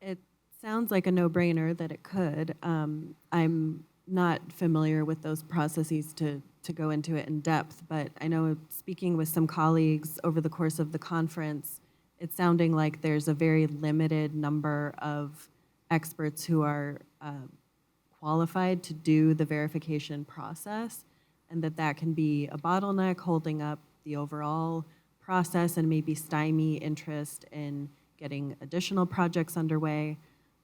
It sounds like a no-brainer that it could. I'm not familiar with those processes to go into it in depth, but I know speaking with some colleagues over the course of the conference, it's sounding like there's a very limited number of experts who are qualified to do the verification process, and that can be a bottleneck holding up the overall process and maybe stymie interest in getting additional projects underway.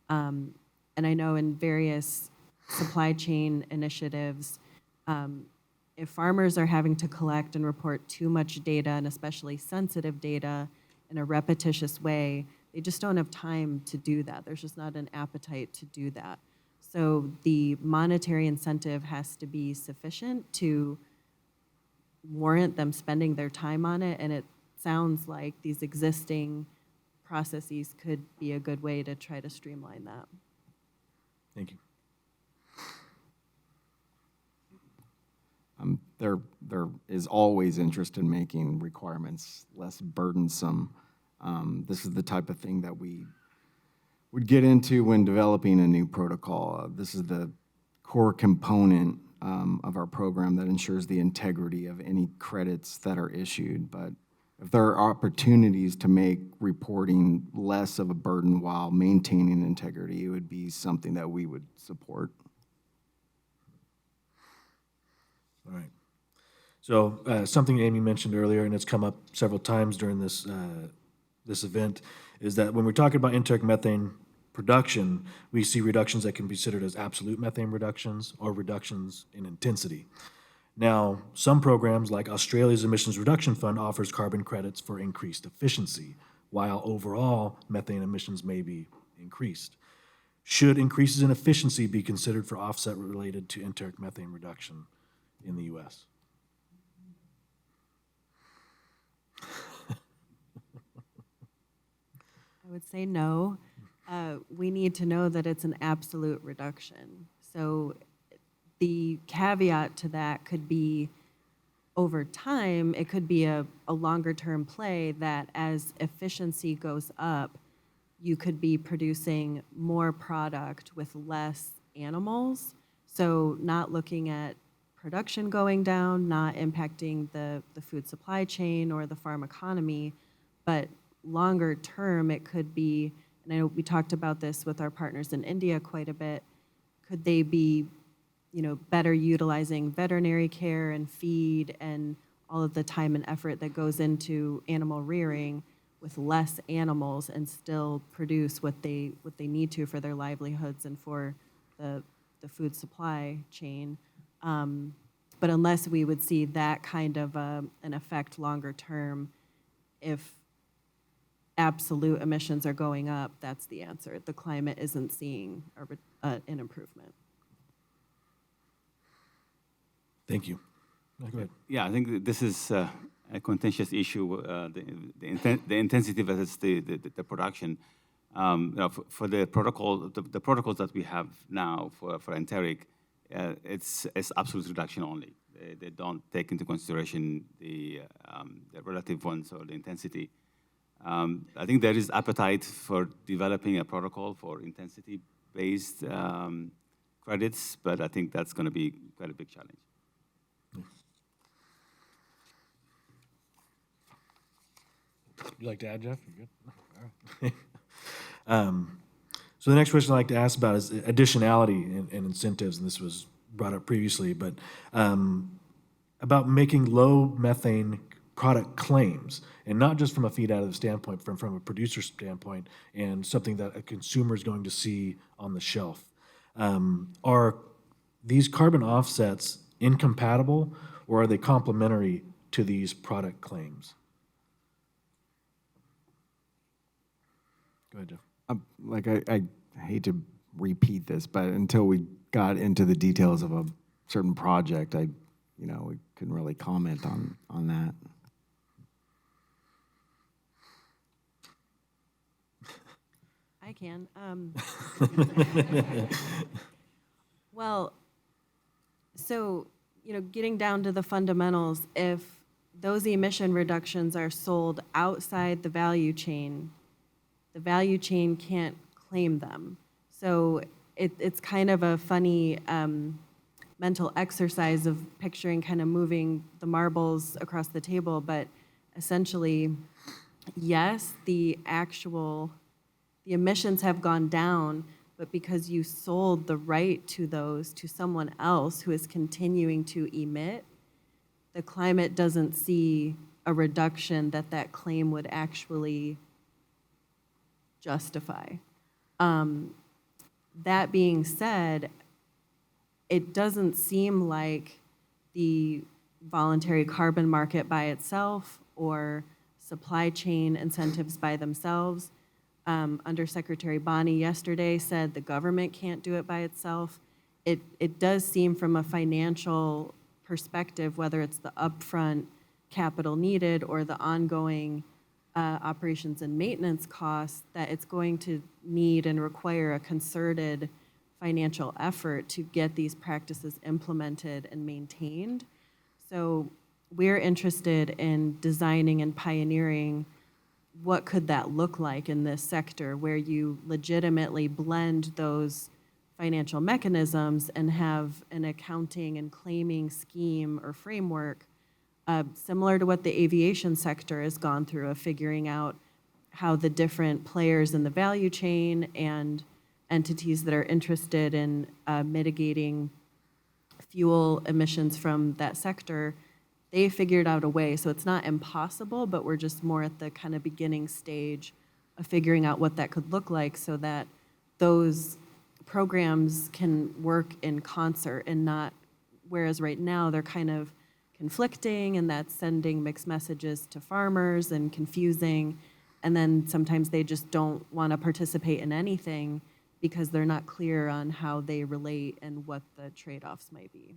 And I know in various supply chain initiatives, if farmers are having to collect and report too much data, and especially sensitive data, in a repetitious way, they just don't have time to do that. There's just not an appetite to do that. So the monetary incentive has to be sufficient to warrant them spending their time on it, and it sounds like these existing processes could be a good way to try to streamline that. Thank you. There is always interest in making requirements less burdensome. This is the type of thing that we would get into when developing a new protocol. This is the core component of our program that ensures the integrity of any credits that are issued. But if there are opportunities to make reporting less of a burden while maintaining integrity, it would be something that we would support. All right. So something Amy mentioned earlier, and it's come up several times during this event, is that when we're talking about enteric methane production, we see reductions that can be considered as absolute methane reductions or reductions in intensity. Now, some programs like Australia's Emissions Reduction Fund offers carbon credits for increased efficiency, while overall methane emissions may be increased. Should increases in efficiency be considered for offset related to enteric methane reduction in the U.S.? I would say no. We need to know that it's an absolute reduction. So the caveat to that could be over time, it could be a longer term play that as efficiency goes up, you could be producing more product with less animals. So not looking at production going down, not impacting the food supply chain or the farm economy, but longer term, it could be, and I know we talked about this with our partners in India quite a bit, could they be, better utilizing veterinary care and feed and all of the time and effort that goes into animal rearing with less animals and still produce what they need to for their livelihoods and for the food supply chain. But unless we would see that kind of an effect longer term, if absolute emissions are going up, that's the answer. The climate isn't seeing an improvement. Thank you. Go ahead. Yeah, I think that this is a contentious issue, the intensity versus the production. For the protocol, the protocols that we have now for enteric, it's absolute reduction only. They don't take into consideration the relative ones or the intensity. I think there is appetite for developing a protocol for intensity-based credits, but I think that's going to be quite a big challenge. You like to add, Jeff? You're good? All right. So the next question I'd like to ask about is additionality and incentives, and this was brought up previously, but about making low methane product claims, and not just from a feed additive standpoint, from a producer standpoint, and something that a consumer is going to see on the shelf. Are these carbon offsets incompatible, or are they complementary to these product claims? Go ahead, Jeff. I hate to repeat this, but until we got into the details of a certain project, we couldn't really comment on that. I can. Well, so, getting down to the fundamentals, if those emission reductions are sold outside the value chain can't claim them. So it's kind of a funny mental exercise of picturing kind of moving the marbles across the table, but essentially, yes, the emissions have gone down, but because you sold the right to those to someone else who is continuing to emit, the climate doesn't see a reduction that claim would actually justify. That being said, it doesn't seem like the voluntary carbon market by itself or supply chain incentives by themselves. Undersecretary Bonnie yesterday said the government can't do it by itself. It does seem from a financial perspective, whether it's the upfront capital needed or the ongoing operations and maintenance costs, that it's going to need and require a concerted financial effort to get these practices implemented and maintained. So we're interested in designing and pioneering what could that look like in this sector where you legitimately blend those financial mechanisms and have an accounting and claiming scheme or framework similar to what the aviation sector has gone through of figuring out how the different players in the value chain and entities that are interested in mitigating fuel emissions from that sector, they figured out a way. So it's not impossible, but we're just more at the kind of beginning stage of figuring out what that could look like so that those programs can work in concert and not, whereas right now they're kind of conflicting, and that's sending mixed messages to farmers and confusing. And then sometimes they just don't want to participate in anything because they're not clear on how they relate and what the trade-offs might be.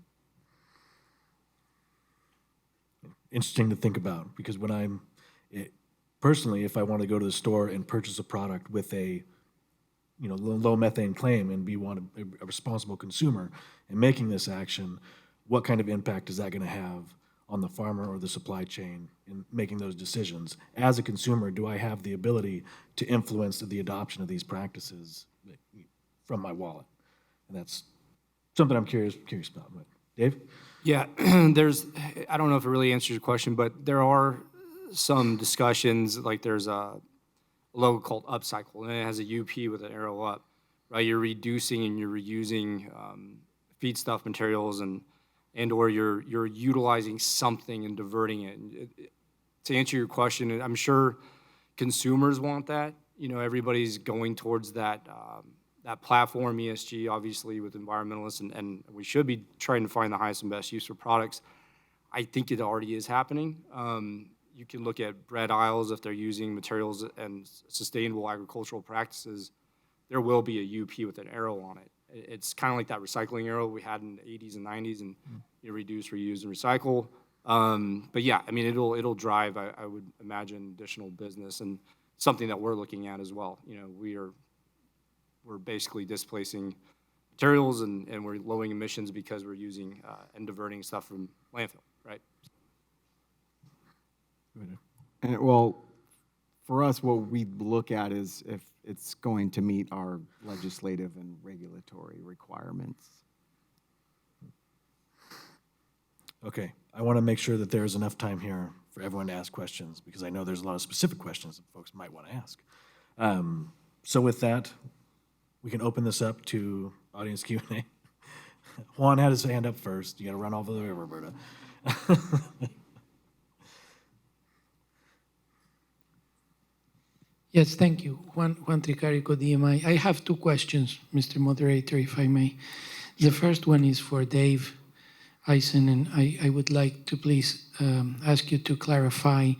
Interesting to think about, because when personally, if I want to go to the store and purchase a product with a low methane claim and be a responsible consumer and making this action, what kind of impact is that going to have on the farmer or the supply chain in making those decisions? As a consumer, do I have the ability to influence the adoption of these practices from my wallet? And that's something I'm curious about. But Dave? Yeah, I don't know if it really answers your question, but there are some discussions, like there's a logo called Upcycle, and it has a UP with an arrow up, right? You're reducing and you're reusing feedstuff materials or you're utilizing something and diverting it. To answer your question, I'm sure consumers want that. Everybody's going towards that platform, ESG, obviously, with environmentalists, and we should be trying to find the highest and best use for products. I think it already is happening. You can look at bread aisles if they're using materials and sustainable agricultural practices. There will be a UP with an arrow on it. It's kind of like that recycling arrow we had in the 80s and 90s, and reduce, reuse, and recycle. But yeah, I mean, it'll drive, I would imagine, additional business, and something that we're looking at as well. We're basically displacing materials and we're lowering emissions because we're using and diverting stuff from landfill, right? And well, for us, what we look at is if it's going to meet our legislative and regulatory requirements. Okay, I want to make sure that there's enough time here for everyone to ask questions, because I know there's a lot of specific questions that folks might want to ask. So with that, we can open this up to audience Q&A. Juan had his hand up first. You got to run all the way, Roberta. Yes, thank you. Juan Tricarico, DMI. I have two questions, Mr. Moderator, if I may. The first one is for Dave Isen, and I would like to please ask you to clarify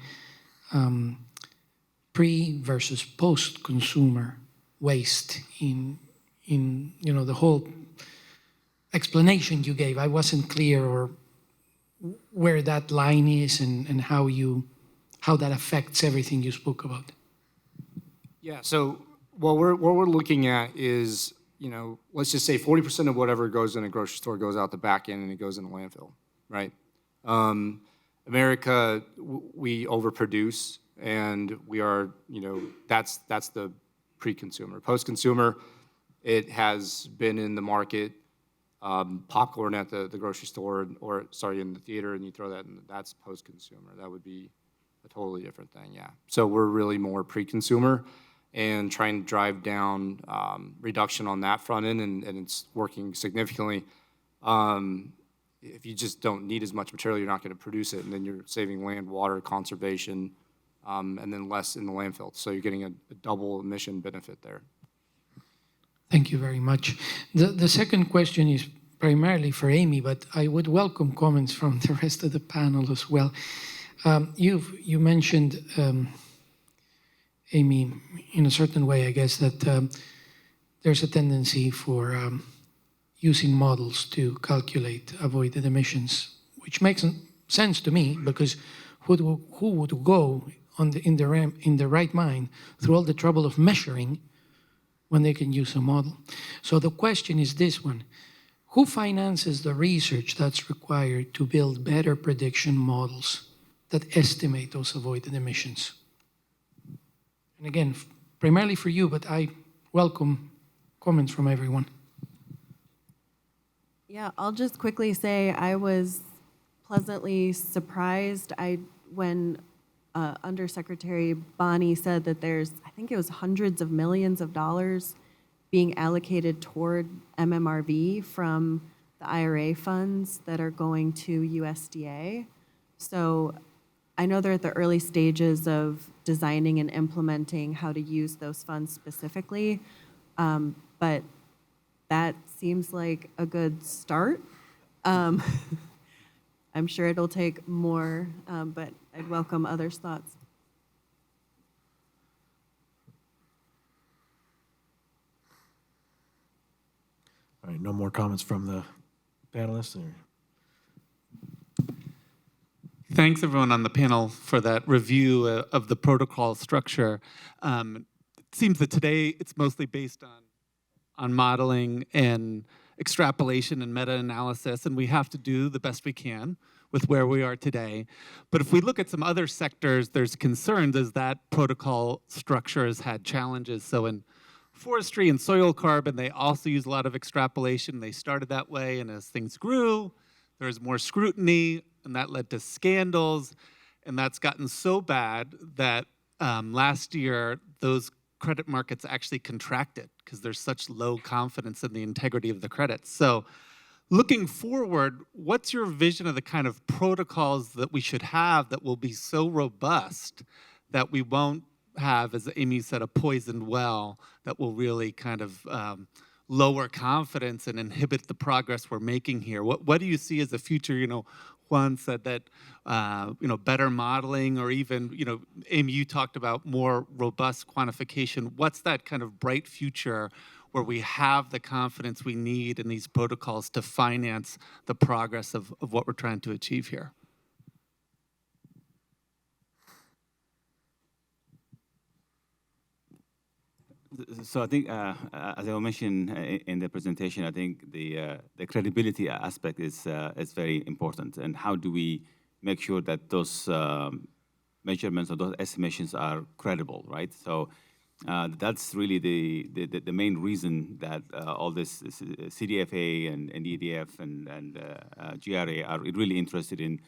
pre versus post-consumer waste in the whole explanation you gave. I wasn't clear or where that line is and how that affects everything you spoke about. Yeah, so what we're looking at is, let's just say 40% of whatever goes in a grocery store goes out the back end and it goes in a landfill, right? America, we overproduce, and we are, that's the pre-consumer. Post-consumer, it has been in the market, popcorn at the grocery store, in the theater, and you throw that in, that's post-consumer. That would be a totally different thing, yeah. So we're really more pre-consumer and trying to drive down reduction on that front end, and it's working significantly. If you just don't need as much material, you're not going to produce it, and then you're saving land, water, conservation, and then less in the landfill. So you're getting a double emission benefit there. Thank you very much. The second question is primarily for Amy, but I would welcome comments from the rest of the panel as well. You mentioned, Amy, in a certain way, I guess, that there's a tendency for using models to calculate avoided emissions, which makes sense to me, because who would go in the right mind through all the trouble of measuring when they can use a model? So the question is this one: who finances the research that's required to build better prediction models that estimate those avoided emissions? And again, primarily for you, but I welcome comments from everyone. Yeah, I'll just quickly say I was pleasantly surprised when Undersecretary Bonnie said that there's, I think it was hundreds of millions of dollars being allocated toward MMRV from the IRA funds that are going to USDA. So I know they're at the early stages of designing and implementing how to use those funds specifically, but that seems like a good start. I'm sure it'll take more, but I'd welcome others' thoughts. All right, no more comments from the panelists? Or? Thanks, everyone on the panel, for that review of the protocol structure. It seems that today it's mostly based on modeling and extrapolation and meta-analysis, and we have to do the best we can with where we are today. But if we look at some other sectors, there's concerns as that protocol structure has had challenges. So in forestry and soil carbon, they also use a lot of extrapolation. They started that way, and as things grew, there was more scrutiny, and that led to scandals, and that's gotten so bad that last year, those credit markets actually contracted because there's such low confidence in the integrity of the credits. So looking forward, what's your vision of the kind of protocols that we should have that will be so robust that we won't have, as Amy said, a poisoned well that will really kind of lower confidence and inhibit the progress we're making here? What do you see as the future? You know, Juan said that, better modeling, or even, Amy, you talked about more robust quantification. What's that kind of bright future where we have the confidence we need in these protocols to finance the progress of what we're trying to achieve here? So I think, as I mentioned in the presentation, I think the credibility aspect is very important. And how do we make sure that those measurements or those estimations are credible, right? So that's really the main reason that all this CDFA and EDF and GRA are really interested in,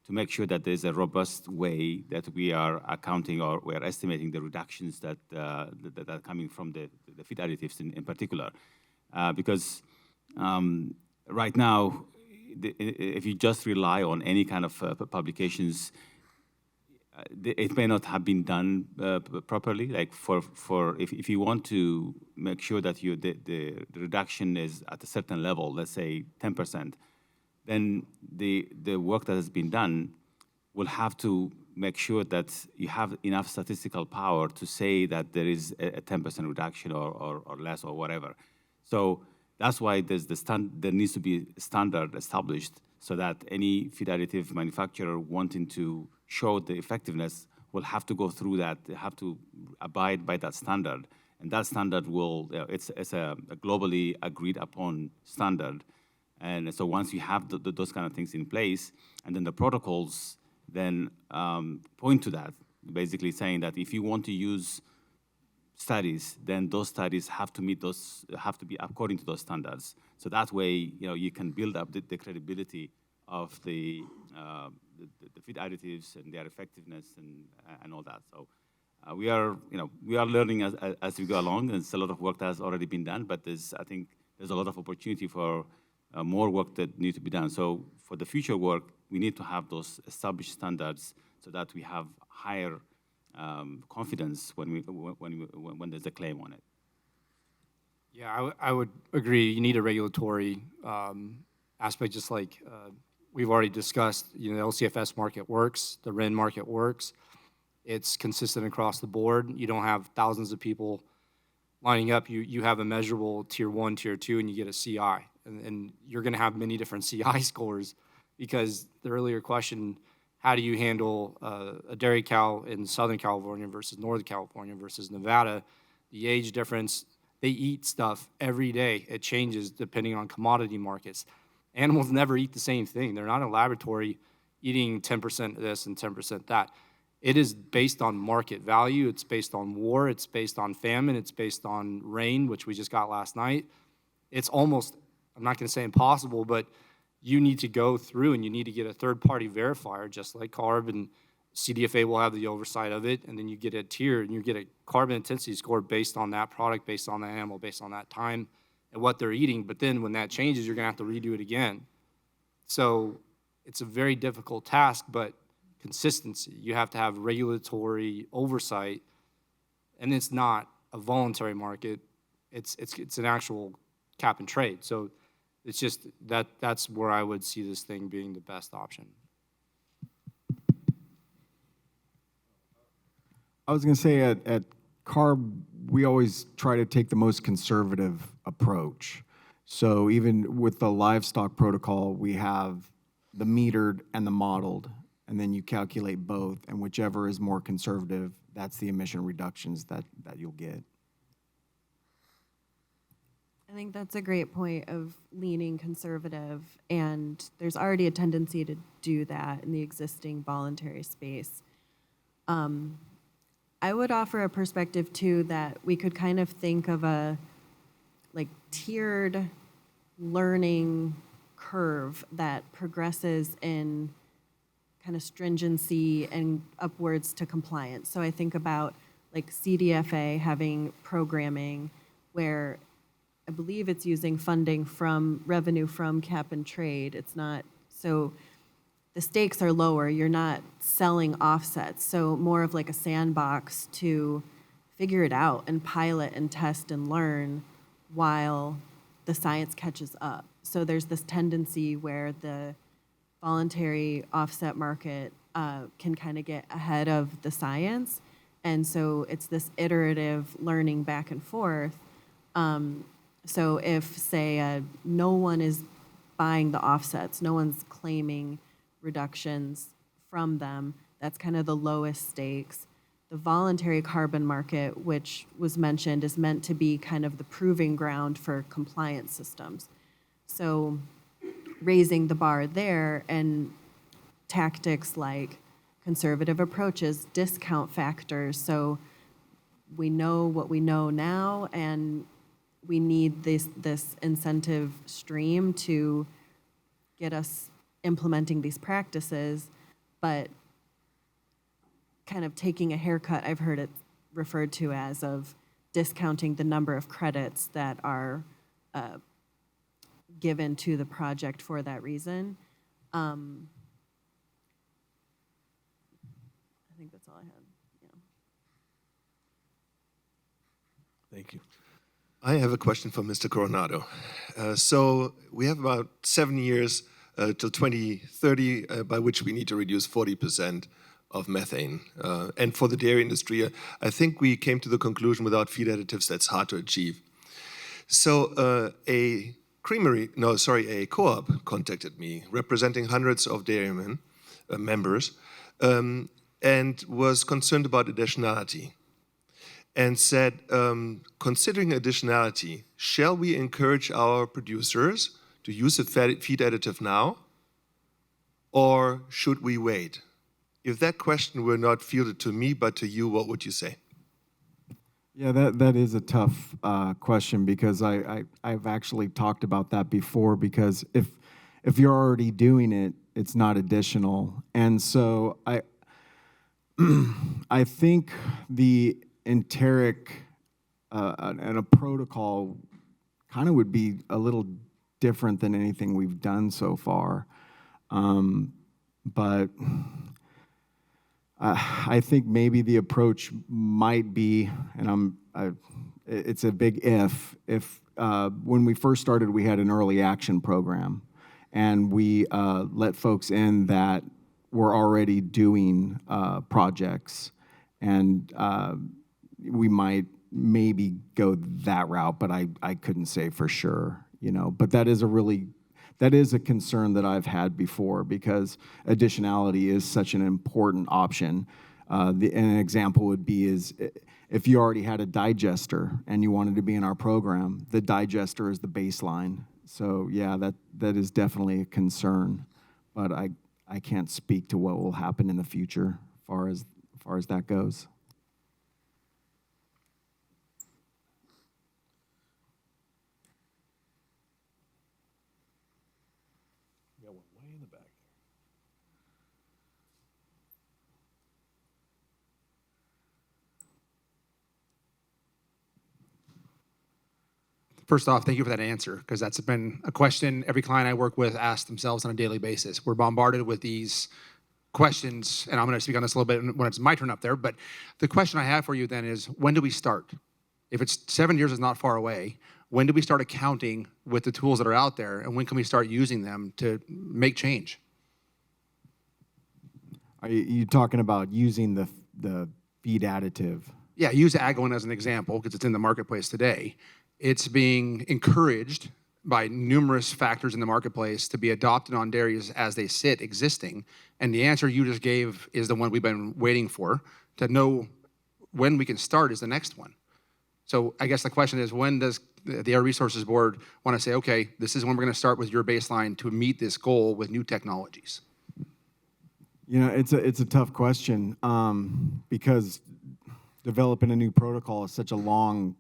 to make sure that there's a robust way that we are accounting or we are estimating the reductions that are coming from the feed additives in particular. Because right now, if you just rely on any kind of publications, it may not have been done properly. Like if you want to make sure that the reduction is at a certain level, let's say 10%, then the work that has been done will have to make sure that you have enough statistical power to say that there is a 10% reduction or less or whatever. So that's why there needs to be a standard established so that any feed additive manufacturer wanting to show the effectiveness will have to go through that. They have to abide by that standard. And that standard it's a globally agreed upon standard. And so once you have those kind of things in place, and then the protocols then point to that, basically saying that if you want to use studies, then those studies have to be according to those standards. So that way, you can build up the credibility of the feed additives and their effectiveness and all that. So we are learning as we go along. There's a lot of work that has already been done, but I think there's a lot of opportunity for more work that needs to be done. So for the future work, we need to have those established standards so that we have higher confidence when there's a claim on it. Yeah, I would agree. You need a regulatory aspect, just like we've already discussed. The LCFS market works, the RIN market works. It's consistent across the board. You don't have thousands of people lining up. You have a measurable tier 1, tier 2, and you get a CI. And you're going to have many different CI scores, because the earlier question, how do you handle a dairy cow in Southern California versus Northern California versus Nevada? The age difference, they eat stuff every day. It changes depending on commodity markets. Animals never eat the same thing. They're not in a laboratory eating 10% this and 10% that. It is based on market value. It's based on war. It's based on famine. It's based on rain, which we just got last night. It's almost, I'm not going to say impossible, but you need to go through and you need to get a third-party verifier, just like CARB, and CDFA will have the oversight of it, and then you get a tier, and you get a carbon intensity score based on that product, based on the animal, based on that time, and what they're eating. But then when that changes, you're going to have to redo it again. So it's a very difficult task, but consistency. You have to have regulatory oversight, and it's not a voluntary market. it's an actual cap and trade. So it's just that's where I would see this thing being the best option. I was going to say at CARB, we always try to take the most conservative approach. So even with the livestock protocol, we have the metered and the modeled, and then you calculate both, and whichever is more conservative, that's the emission reductions that you'll get. I think that's a great point of leaning conservative, and there's already a tendency to do that in the existing voluntary space. I would offer a perspective too that we could kind of think of a like tiered learning curve that progresses in kind of stringency and upwards to compliance. So I think about like CDFA having programming where I believe it's using funding from revenue from cap and trade. It's not, so the stakes are lower. You're not selling offsets. So more of like a sandbox to figure it out and pilot and test and learn while the science catches up. So there's this tendency where the voluntary offset market can kind of get ahead of the science. And so it's this iterative learning back and forth. So if, say, no one is buying the offsets, no one's claiming reductions from them, that's kind of the lowest stakes. The voluntary carbon market, which was mentioned, is meant to be kind of the proving ground for compliance systems. So raising the bar there and tactics like conservative approaches, discount factors. So we know what we know now, and we need this incentive stream to get us implementing these practices, but kind of taking a haircut, I've heard it referred to as, of discounting the number of credits that are given to the project for that reason. I think that's all I had. Yeah. Thank you. I have a question for Mr. Coronado. So we have about 7 years till 2030, by which we need to reduce 40% of methane. And for the dairy industry, I think we came to the conclusion without feed additives that's hard to achieve. So a co-op contacted me, representing hundreds of dairymen, members, and was concerned about additionality. And said, considering additionality, shall we encourage our producers to use a feed additive now, or should we wait? If that question were not fielded to me, but to you, what would you say? Yeah, that is a tough question, because I've actually talked about that before, because if you're already doing it, it's not additional. And so I think the enteric and a protocol kind of would be a little different than anything we've done so far. But I think maybe the approach might be, and it's a big if when we first started, we had an early action program, and we let folks in that were already doing projects, and we might maybe go that route, but I couldn't say for sure, you know. But that is a concern that I've had before, because additionality is such an important option. An example would be is if you already had a digester and you wanted to be in our program, the digester is the baseline. So yeah, that is definitely a concern, but I can't speak to what will happen in the future as far as that goes. Got one way in the back. First off, thank you for that answer, because that's been a question every client I work with asks themselves on a daily basis. We're bombarded with these questions, and I'm going to speak on this a little bit when it's my turn up there, but the question I have for you then is, when do we start? If it's 7 years is not far away, when do we start accounting with the tools that are out there, and when can we start using them to make change? Are you talking about using the feed additive? Yeah, use Agilent as an example because it's in the marketplace today. It's being encouraged by numerous factors in the marketplace to be adopted on dairies as they sit existing. And the answer you just gave is the one we've been waiting for. To know when we can start is the next one. So I guess the question is, when does the Air Resources Board want to say, okay, this is when we're going to start with your baseline to meet this goal with new technologies? You know, it's a tough question because developing a new protocol is such a long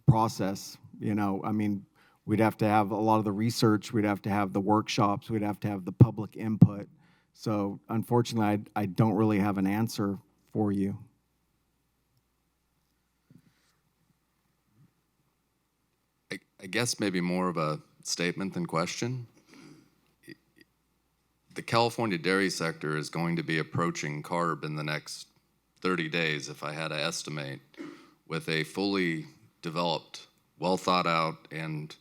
process. You know, I mean, we'd have to have a lot of the research, we'd have to have the workshops, we'd have to have the public input. So unfortunately, I don't really have an answer for you. I guess maybe more of a statement than question. The California dairy sector is going to be approaching CARB in the next 30 days, if I had to estimate, with a fully developed, well thought out, and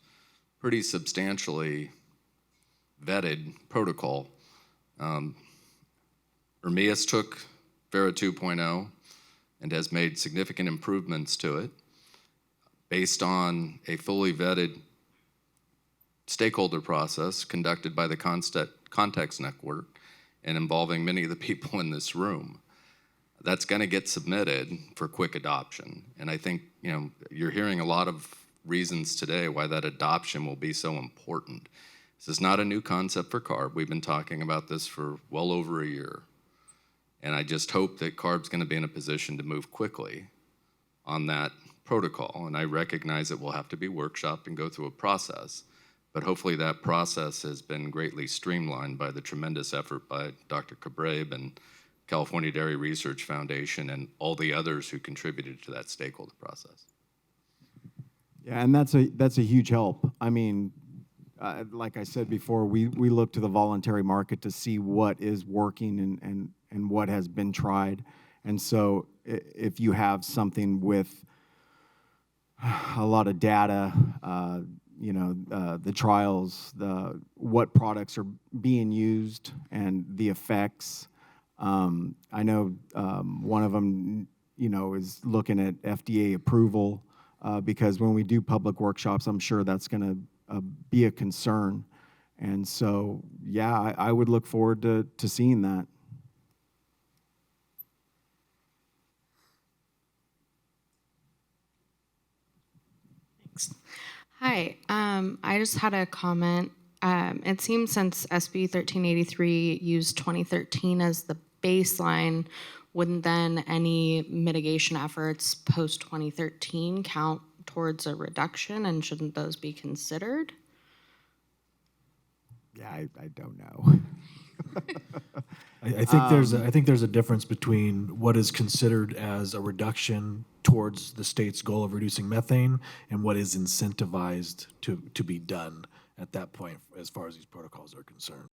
pretty substantially vetted protocol. Ermias took Vera 2.0 and has made significant improvements to it based on a fully vetted stakeholder process conducted by the Context Network and involving many of the people in this room. That's going to get submitted for quick adoption. And I think, you know, you're hearing a lot of reasons today why that adoption will be so important. This is not a new concept for CARB. We've been talking about this for well over a year. And I just hope that CARB's going to be in a position to move quickly on that protocol. And I recognize it will have to be workshopped and go through a process. But hopefully that process has been greatly streamlined by the tremendous effort by Dr. Kebreab and California Dairy Research Foundation and all the others who contributed to that stakeholder process. Yeah, and that's a huge help. I mean, like I said before, we look to the voluntary market to see what is working and what has been tried. And so if you have something with a lot of data, you know, the trials, what products are being used and the effects. I know one of them, you know, is looking at FDA approval because when we do public workshops, I'm sure that's going to be a concern. And so, yeah, I would look forward to seeing that. Hi, I just had a comment. It seems since SB 1383 used 2013 as the baseline, wouldn't then any mitigation efforts post 2013 count towards a reduction, and shouldn't those be considered? Yeah, I don't know. I think there's a difference between what is considered as a reduction towards the state's goal of reducing methane and what is incentivized to be done at that point as far as these protocols are concerned.